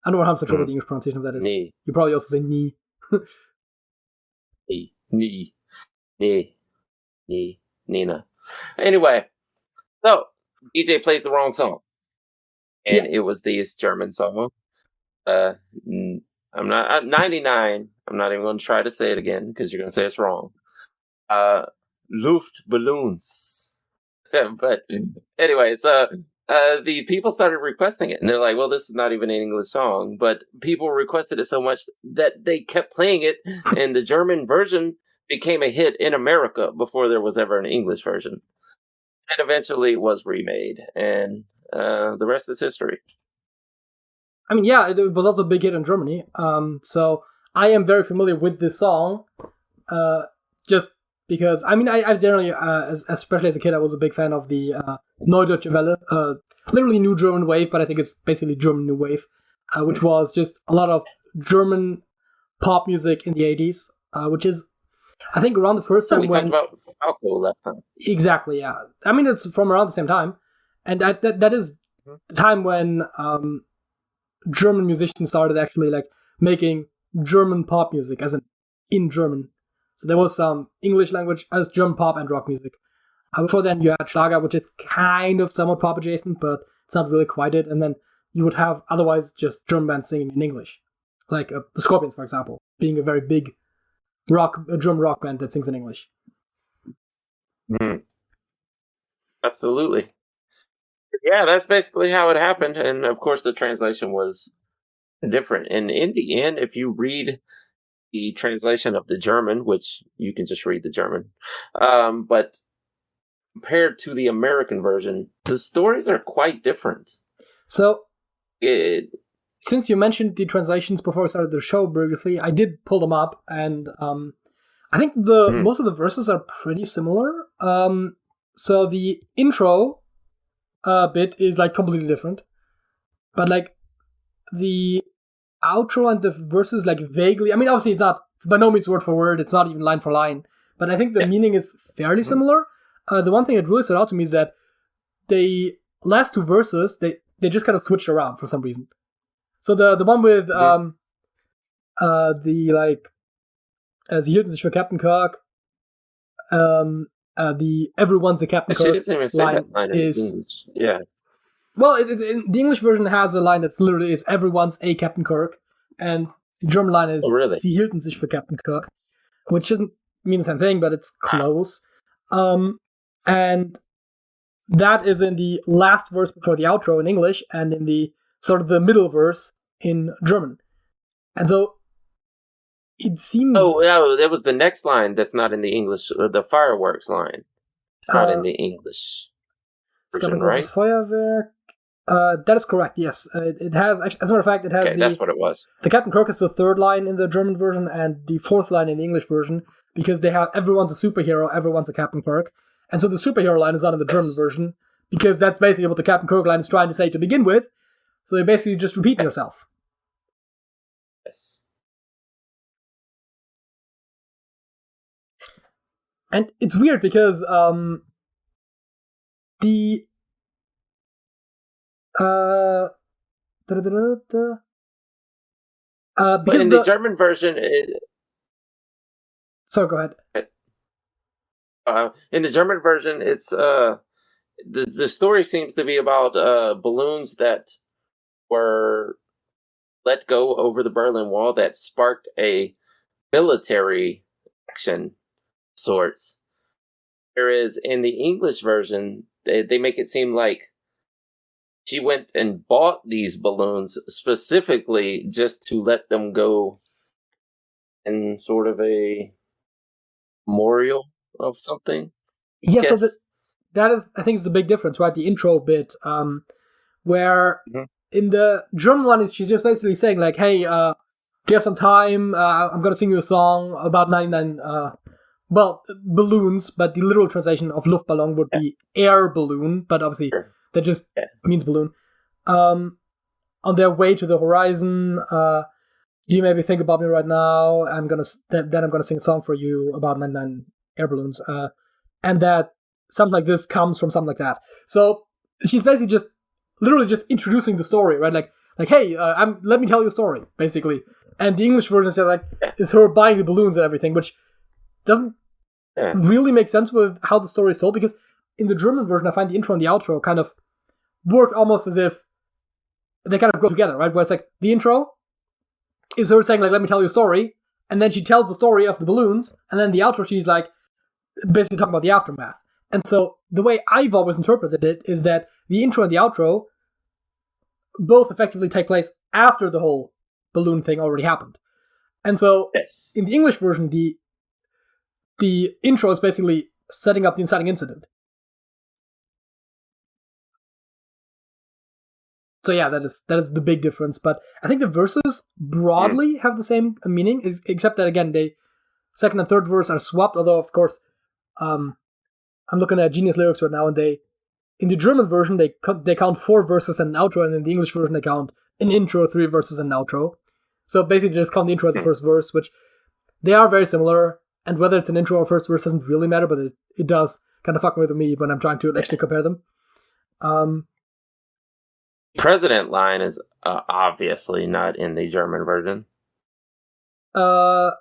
don't know how much trouble the English pronunciation of that is. Ni. You probably also say ni. Nina. Anyway, so DJ plays the wrong song, and it was this German song. I'm not 99. I'm not even going to try to say it again because you're going to say it's wrong. Luftballons. But anyway, so the people started requesting it, and they're like, "Well, this is not even an English song," but people requested it so much that they kept playing it, and the German version became a hit in America before there was ever an English version. And eventually it was remade, and the rest is history. I mean, yeah, it was also a big hit in Germany. So I am very familiar with this song, just because, I mean, I generally, especially as a kid, I was a big fan of the Neue Deutsche Welle, literally New German Wave, but I think it's basically German New Wave, which was just a lot of German pop music in the 80s, which is, I think, around the first time we talked about Falco last time. Exactly, yeah. I mean, it's from around the same time, and that is the time when German musicians started actually like making German pop music, as in German. So there was some English language as German pop and rock music. Before then, you had Schlager, which is kind of somewhat pop adjacent, but it's not really quite it. And then you would have otherwise just German bands singing in English, like the Scorpions, for example, being a very big German rock band that sings in English. Mm. Absolutely. Yeah, that's basically how it happened. And of course, the translation was different. And in the end, if you read the translation of the German, which you can just read the German, but compared to the American version, the stories are quite different. So, since you mentioned the translations before I started the show briefly, I did pull them up, and I think most of the verses are pretty similar. So the intro bit is like completely different, but like the outro and the verses like vaguely. I mean, obviously it's by no means word for word. It's not even line for line, but I think the meaning is fairly similar. The one thing that really stood out to me is that the last two verses they just kind of switched around for some reason. So the one with the like Sie hielten sich für Captain Kirk, the everyone's a Captain Kirk line is well, the English version has a line that's literally is everyone's a Captain Kirk, and the German line is Sie hielten sich für Captain Kirk, which doesn't mean the same thing, but it's close. And that is in the last verse before the outro in English, and in the sort of the middle verse in German. And so it seems. Oh, yeah, that was the next line that's not in the English. The fireworks line. It's not in the English version, right? Feuerwerk. That is correct. Yes, it has. As a matter of fact, it has. That's what it was. The Captain Kirk is the third line in the German version, and the fourth line in the English version, because they have everyone's a superhero, everyone's a Captain Kirk, and so the superhero line is not in the German version because that's basically what the Captain Kirk line is trying to say to begin with. So you're basically just repeating yourself. Yes. And it's weird because the because in the German version, sorry, go ahead. In the German version, it's the story seems to be about balloons that were let go over the Berlin Wall that sparked a military action sorts. Whereas in the English version, they make it seem like she went and bought these balloons specifically just to let them go in sort of a memorial of something. Yeah, so that is, I think, is the big difference, right? The intro bit, where in the German one, she's just basically saying like, "Hey, do you have some time? I'm gonna sing you a song about 99." Balloons, but the literal translation of Luftballon would be air balloon, but obviously that just means balloon. On their way to the horizon, do you maybe think about me right now? I'm gonna sing a song for you about 99 air balloons, and that something like this comes from something like that. So she's basically just literally just introducing the story, right? Like hey, let me tell you a story, basically. And the English version is her buying the balloons and everything, which doesn't really make sense with how the story is told, because in the German version, I find the intro and the outro kind of work almost as if they kind of go together, right? Where it's like the intro is her saying like, "Let me tell you a story," and then she tells the story of the balloons, and then the outro she's like basically talking about the aftermath. And so the way I've always interpreted it is that the intro and the outro both effectively take place after the whole balloon thing already happened. And so in the English version, the intro is basically setting up the inciting incident. So yeah, that is the big difference. But I think the verses broadly have the same meaning, except that again, they second and third verse are swapped. Although of course, I'm looking at Genius Lyrics right now, and in the German version they count 4 verses and an outro, and in the English version they count an intro, 3 verses and an outro. So basically, just count the intro as the first verse, which they are very similar. And whether it's an intro or first verse doesn't really matter, but it does kind of fuck with me when I'm trying to actually compare them. President line is obviously not in the German version. Well,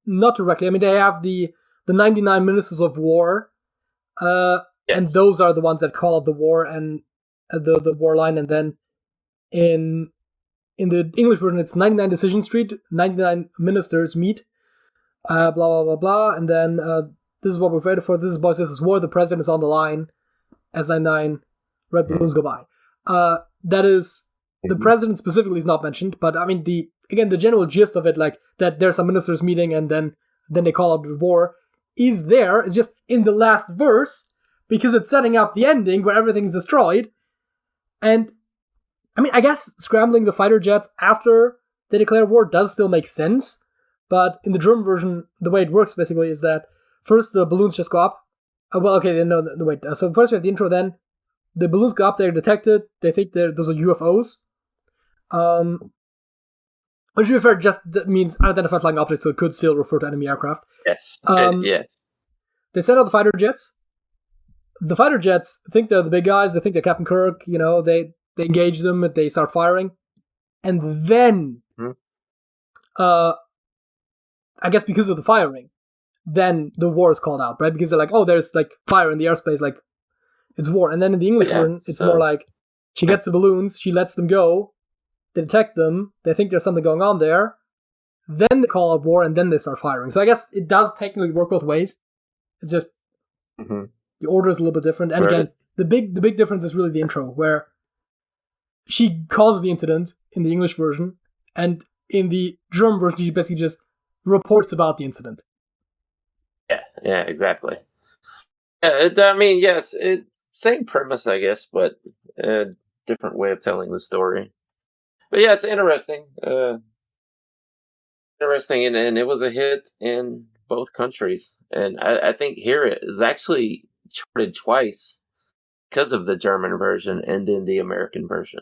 not directly. I mean, they have the 99 Ministers of War, and those are the ones that call out the war and the war line, and then in the English version, it's 99 Decision Street, 99 ministers meet, blah, blah, blah, blah, and then this is what we've waited for, this is Boys, this is war, the president is on the line, as 99 red balloons go by. That is, the president specifically is not mentioned, but I mean, the general gist of it, like, that there's a ministers meeting and then they call out the war, is there, it's just in the last verse, because it's setting up the ending where everything's destroyed, and I mean, I guess scrambling the fighter jets after they declare war does still make sense, but in the German version, the way it works basically is that first the balloons just go up. Wait. So first we have the intro, then the balloons go up, they're detected, they think those are UFOs. Which to be fair just means unidentified flying objects, so it could still refer to enemy aircraft. Yes. Yes. They send out the fighter jets. The fighter jets think they're the big guys, they think they're Captain Kirk, they engage them, they start firing. And then, I guess because of the firing, then the war is called out, right? Because they're like, oh, there's like fire in the airspace, like, it's war. And then in the English version, it's more like, she gets the balloons, she lets them go, they detect them, they think there's something going on there, then they call out war, and then they start firing. So I guess it does technically work both ways. It's just, the order is a little bit different. And again, the big difference is really the intro, where she causes the incident in the English version, and in the German version, she basically just reports about the incident. Yeah, exactly. I mean, yes, same premise, I guess, but a different way of telling the story. But yeah, it's interesting. Interesting, and it was a hit in both countries. And I think here it is actually charted twice because of the German version and then the American version.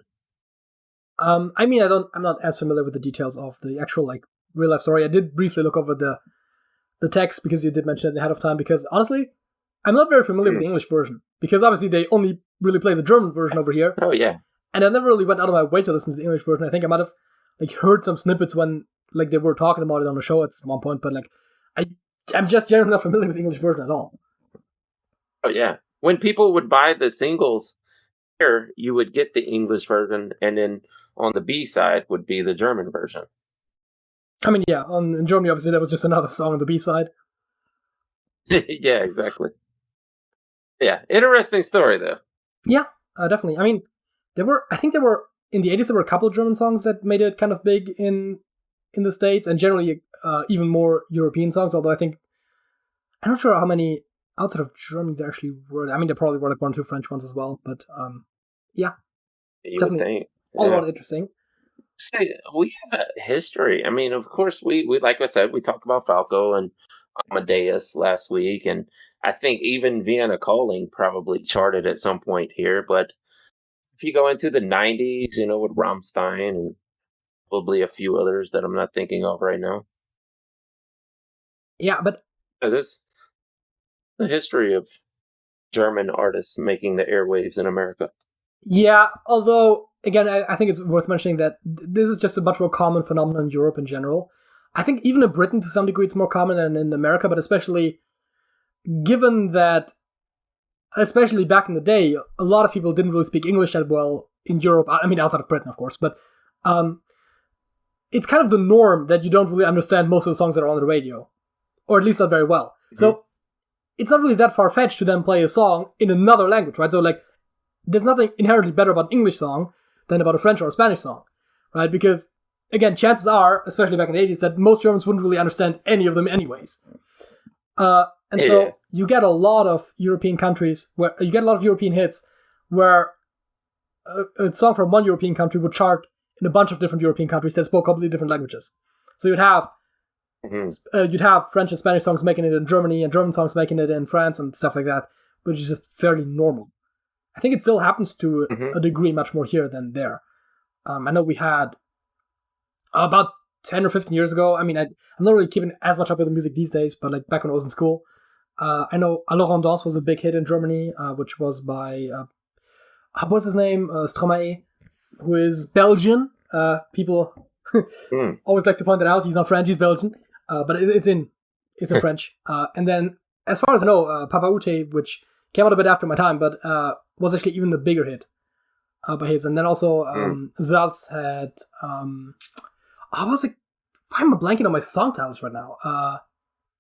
I mean, I'm not as familiar with the details of the actual, like, real life story. I did briefly look over the text because you did mention it ahead of time, because honestly, I'm not very familiar with the English version, because obviously they only really play the German version over here. Oh, yeah. And I never really went out of my way to listen to the English version. I think I might have, like, heard some snippets when, like, they were talking about it on the show at one point, but, like, I'm just generally not familiar with the English version at all. Oh, yeah. When people would buy the singles here, you would get the English version, and then on the B side would be the German version. I mean, yeah, in Germany, obviously, that was just another song on the B side. Yeah, exactly. Yeah, interesting story, though. Yeah, definitely. I mean, in the 80s, there were a couple of German songs that made it kind of big in the States, and generally even more European songs, although I'm not sure how many outside of Germany there actually were. I mean, there probably were like one or two French ones as well, but yeah. Definitely all around interesting. See, we have a history. I mean, of course, we like I said, we talked about Falco and Amadeus last week, and I think even Vienna Calling probably charted at some point here. But if you go into the 90s, with Rammstein and probably a few others that I'm not thinking of right now. Yeah, but this the history of German artists making the airwaves in America. Yeah, although, again, I think it's worth mentioning that this is just a much more common phenomenon in Europe in general. I think even in Britain, to some degree, it's more common than in America, but especially given that, especially back in the day, a lot of people didn't really speak English that well in Europe. I mean, outside of Britain, of course, but it's kind of the norm that you don't really understand most of the songs that are on the radio, or at least not very well. Mm-hmm. So it's not really that far-fetched to then play a song in another language, right? So, like, there's nothing inherently better about an English song than about a French or a Spanish song, right? Because, again, chances are, especially back in the 80s, that most Germans wouldn't really understand any of them anyways. So you get a lot of European countries where you get a lot of European hits where a song from one European country would chart in a bunch of different European countries that spoke completely different languages. So you'd have French and Spanish songs making it in Germany and German songs making it in France and stuff like that, which is just fairly normal. I think it still happens to a degree much more here than there. I know we had about 10 or 15 years ago. I mean, I'm not really keeping as much up with the music these days, but like back when I was in school, I know Alors on Danse was a big hit in Germany, which was by what's his name? Stromae, who is Belgian. People always like to point that out. He's not French, he's Belgian. But it's in French. And then, as far as I know, Papa Ute, which came out a bit after my time, but was actually even a bigger hit by his. And then also, Zaz had... I was like... Why am I blanking on my song titles right now?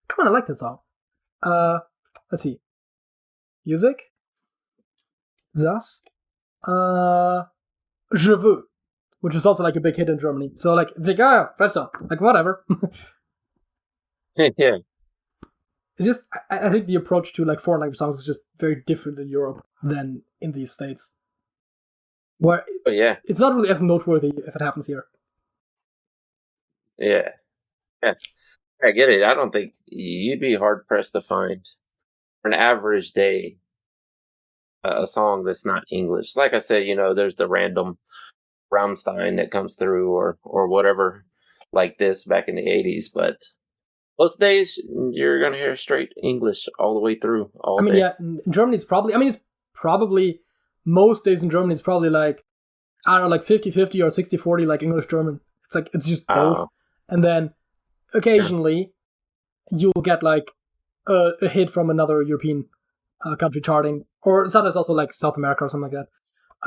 Come on, I like that song. Let's see. Music? Zaz? Je veux, which was also like a big hit in Germany. So like, it's like, French song. Like, whatever. Yeah. It's just, I think the approach to like foreign language songs is just very different in Europe than in these States. Where it's not really as noteworthy if it happens here. Yeah. I get it. I don't think you'd be hard pressed to find for an average day a song that's not English. Like I said, there's the random Rammstein that comes through or whatever like this back in the 80s, but most days you're gonna hear straight English all the way through all day. Yeah, in Germany it's probably most days in Germany it's probably like, I don't know, like 50-50 or 60-40 like English-German. It's just both. And then occasionally you'll get like a hit from another European country charting, or sometimes also like South America or something like that,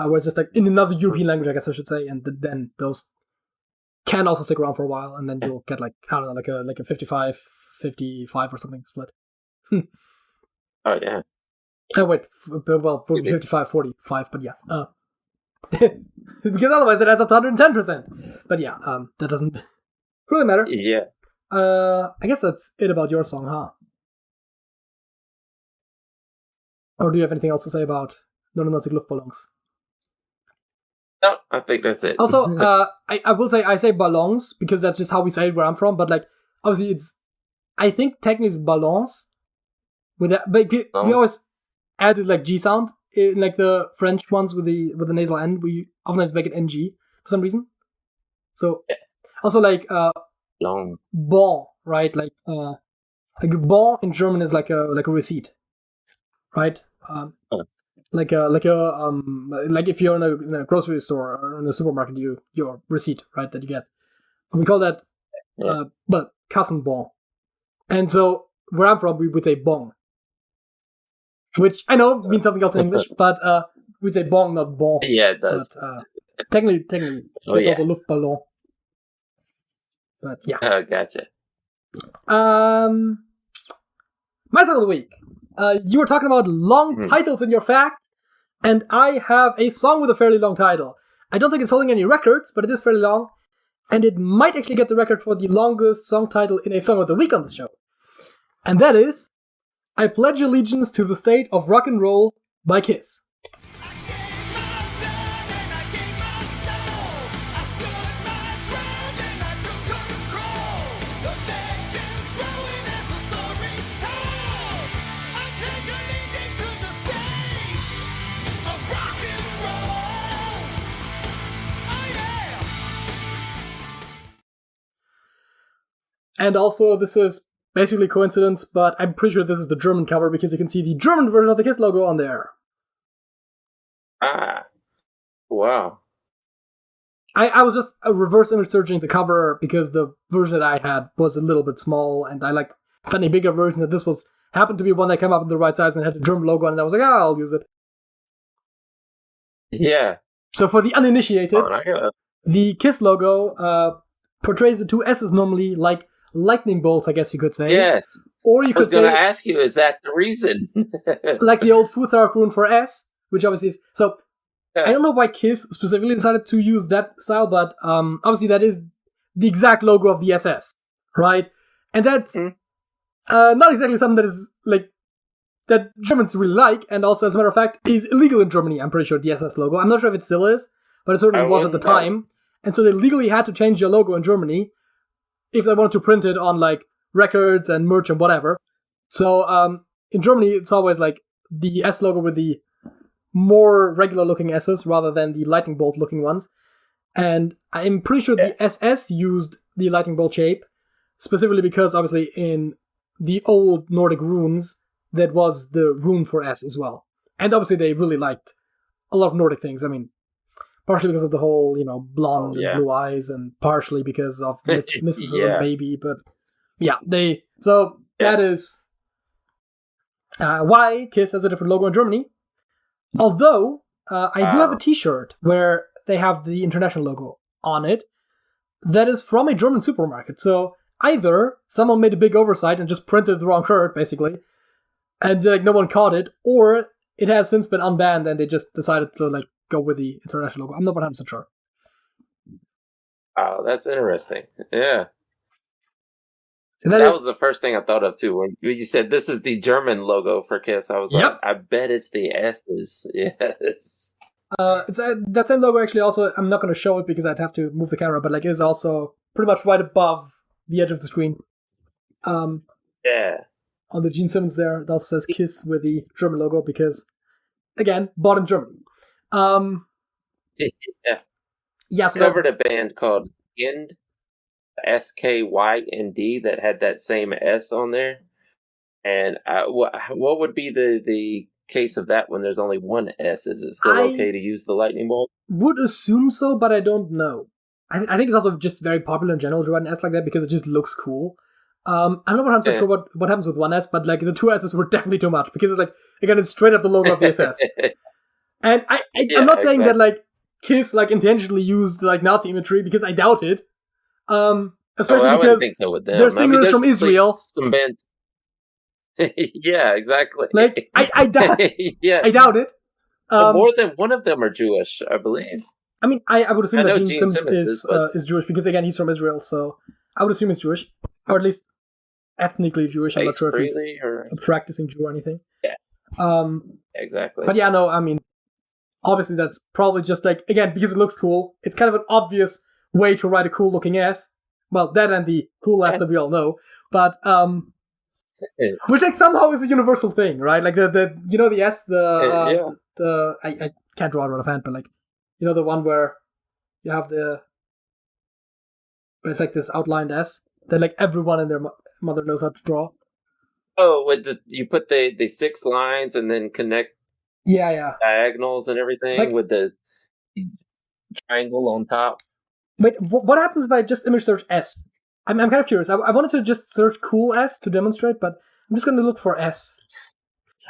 where it's just like in another European language, I guess I should say, and then those can also stick around for a while, and then you'll get like, I don't know, like a 55-55 or something split. Oh yeah. Oh wait, 55-45, but yeah. Because otherwise it adds up to 110%. But yeah, that doesn't really matter. Yeah. I guess that's it about your song, huh? Or do you have anything else to say about 99 Luftballons? No, I think that's it. Also, I will say, I say ballons because that's just how we say it where I'm from, but like, obviously I think technically it's ballons with that, but we always added like G sound in like the French ones with the nasal N. We often make it NG for some reason. So also like long bon, right? Like bon in German is like a receipt, right? Like if you're in a grocery store or in a supermarket, your receipt, right, that you get. We call that but Kassenbon. And so where I'm from, we would say bon, which I know means something else in English, but we'd say bon, not bon. Yeah, it does. But technically, that's also Luftballon. But yeah. Oh, gotcha. My song of the week. You were talking about long titles in your fact, and I have a song with a fairly long title. I don't think it's holding any records, but it is fairly long, and it might actually get the record for the longest song title in a song of the week on the show. And that is I Pledge Allegiance to the State of Rock and Roll by Kiss. And also, this is basically coincidence, but I'm pretty sure this is the German cover because you can see the German version of the Kiss logo on there. Ah. Wow. I was just reverse image searching the cover because the version that I had was a little bit small, and I found a bigger version that this happened to be one that came up in the right size and had the German logo on it, and I was like, I'll use it. Yeah. So for the uninitiated, the Kiss logo portrays the two S's normally like lightning bolts, I guess you could say. Yes. Or you could say... I was going to ask you, is that the reason? Like the old Futhark rune for S, which obviously is... So, I don't know why Kiss specifically decided to use that style, but obviously that is the exact logo of the SS, right? And that's not exactly something that is, like, that Germans really like, and also, as a matter of fact, is illegal in Germany, I'm pretty sure, the SS logo. I'm not sure if it still is, but it certainly was at the time. And so they legally had to change their logo in Germany if they wanted to print it on, like, records and merch and whatever. So, in Germany, it's always, like, the S logo with the more regular-looking S's rather than the lightning bolt-looking ones. And I'm pretty sure the SS used the lightning bolt shape, specifically because, obviously, in the old Nordic runes, that was the rune for S as well. And obviously, they really liked a lot of Nordic things. I mean, partially because of the whole, blonde yeah. and blue eyes, and partially because of mysticism Yeah. baby. But yeah, that is why Kiss has a different logo in Germany. Although I do have a T-shirt where they have the international logo on it. That is from a German supermarket. So either someone made a big oversight and just printed the wrong shirt, basically, and no one caught it, or it has since been unbanned and they just decided to go with the international logo. I'm not 100% sure. Oh, that's interesting. Yeah. So that was the first thing I thought of too. When you said this is the German logo for Kiss, I was like, I bet it's the S's. Yes. It's that same logo actually also, I'm not going to show it because I'd have to move the camera, but is also pretty much right above the edge of the screen. Yeah. On the Gene Simmons there, it also says Kiss with the German logo because, again, bought in Germany. Yeah. Yeah, I covered a band called Skind, SKYND, that had that same S on there. And what would be the case of that when there's only one S? Is it still okay to use the lightning bolt? Would assume so, but I don't know. I think it's also just very popular in general to write an S like that because it just looks cool. I'm not 100% sure what happens with one S, but the two S's were definitely too much because it's again, it's straight up the logo of the SS. And I'm not saying that Kiss intentionally used Nazi imagery because I doubt it. Especially because think so with them. Their singer is from Israel. Some bands. Yeah, exactly. I doubt. Yeah, I doubt it. More than one of them are Jewish, I believe. I mean, I would assume that Gene Simmons is Jewish because again, he's from Israel, so I would assume he's Jewish, or at least ethnically Jewish. I'm not sure if he's a practicing Jew or anything. Yeah. Exactly. But yeah, no, I mean, obviously that's probably just again, because it looks cool. It's kind of an obvious way to write a cool looking S. Well, that and the cool S that we all know, but which somehow is a universal thing, right? The S, I can't draw it out of hand, but the one where you have but it's this outlined S that everyone and their mother knows how to draw. Oh, you put the 6 lines and then connect diagonals and everything with the triangle on top. Wait, what happens if I just image search S? I'm kind of curious. I wanted to just search cool S to demonstrate, but I'm just going to look for S.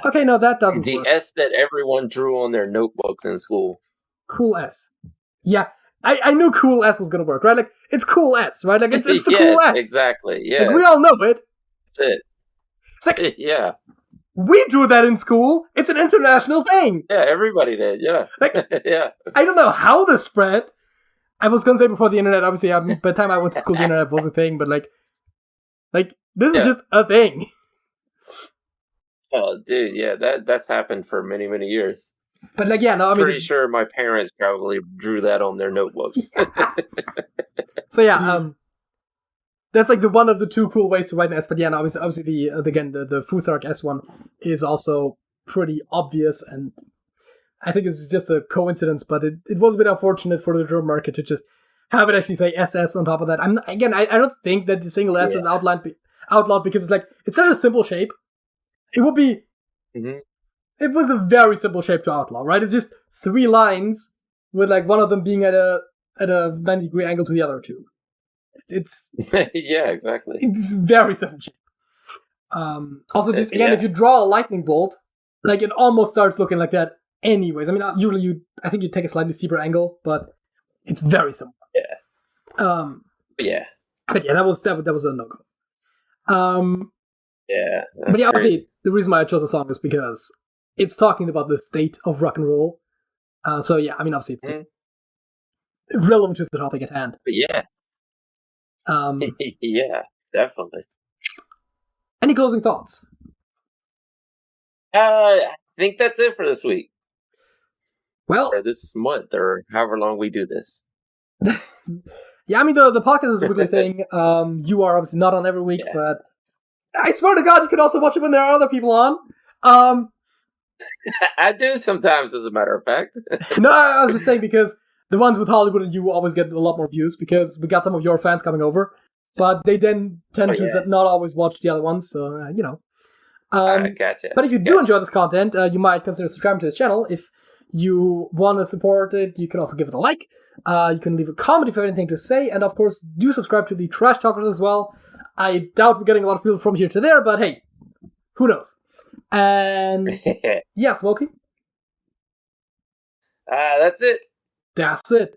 Okay, no, that doesn't work. The S that everyone drew on their notebooks in school. Cool S. Yeah, I knew cool S was going to work, right? It's cool S, right? It's the yes, cool S. Exactly, yeah. We all know it. That's it. It's yeah. We drew that in school. It's an international thing. Yeah, everybody did, yeah. Yeah. I don't know how this spread. I was going to say before the internet, obviously, by the time I went to school, the internet was a thing, but this is just a thing. Oh, dude, yeah, that's happened for many, many years. But no, I mean, pretty sure my parents probably drew that on their notebooks. So yeah, that's the one of the two cool ways to write an S. But yeah, no, obviously the Futhark S one is also pretty obvious, and I think it's just a coincidence. But it was a bit unfortunate for the German market to just have it actually say SS on top of that. I don't think that the single S is outlawed because it's such a simple shape. It would be. Mm-hmm. It was a very simple shape to outlaw, right? It's just 3 lines with one of them being at a 90-degree angle to the other two. It's yeah, exactly. It's very simple shape. Also, just again, if you draw a lightning bolt, it almost starts looking like that. Anyways, I mean, usually I think you take a slightly steeper angle, but it's very simple. Yeah. Yeah. But yeah, that was a no-go. Yeah. But yeah, obviously, the reason why I chose the song is because it's talking about the state of rock and roll. So yeah, I mean, obviously, it's just relevant to the topic at hand. But yeah. Yeah, definitely. Any closing thoughts? I think that's it for this week. Well, or this month, or however long we do this. Yeah, I mean, the podcast is a weekly thing. You are obviously not on every week, but I swear to God, you can also watch it when there are other people on. I do sometimes, as a matter of fact. No, I was just saying because the ones with Hollywood and you always get a lot more views because we got some of your fans coming over, but they then tend to not always watch the other ones, so, you know. Gotcha. But if you do enjoy this content, you might consider subscribing to this channel if you want to support it, you can also give it a like. You can leave a comment if you have anything to say, and of course, do subscribe to the Trash Talkers as well. I doubt we're getting a lot of people from here to there, but hey, who knows? And yeah, Smokey? That's it. That's it.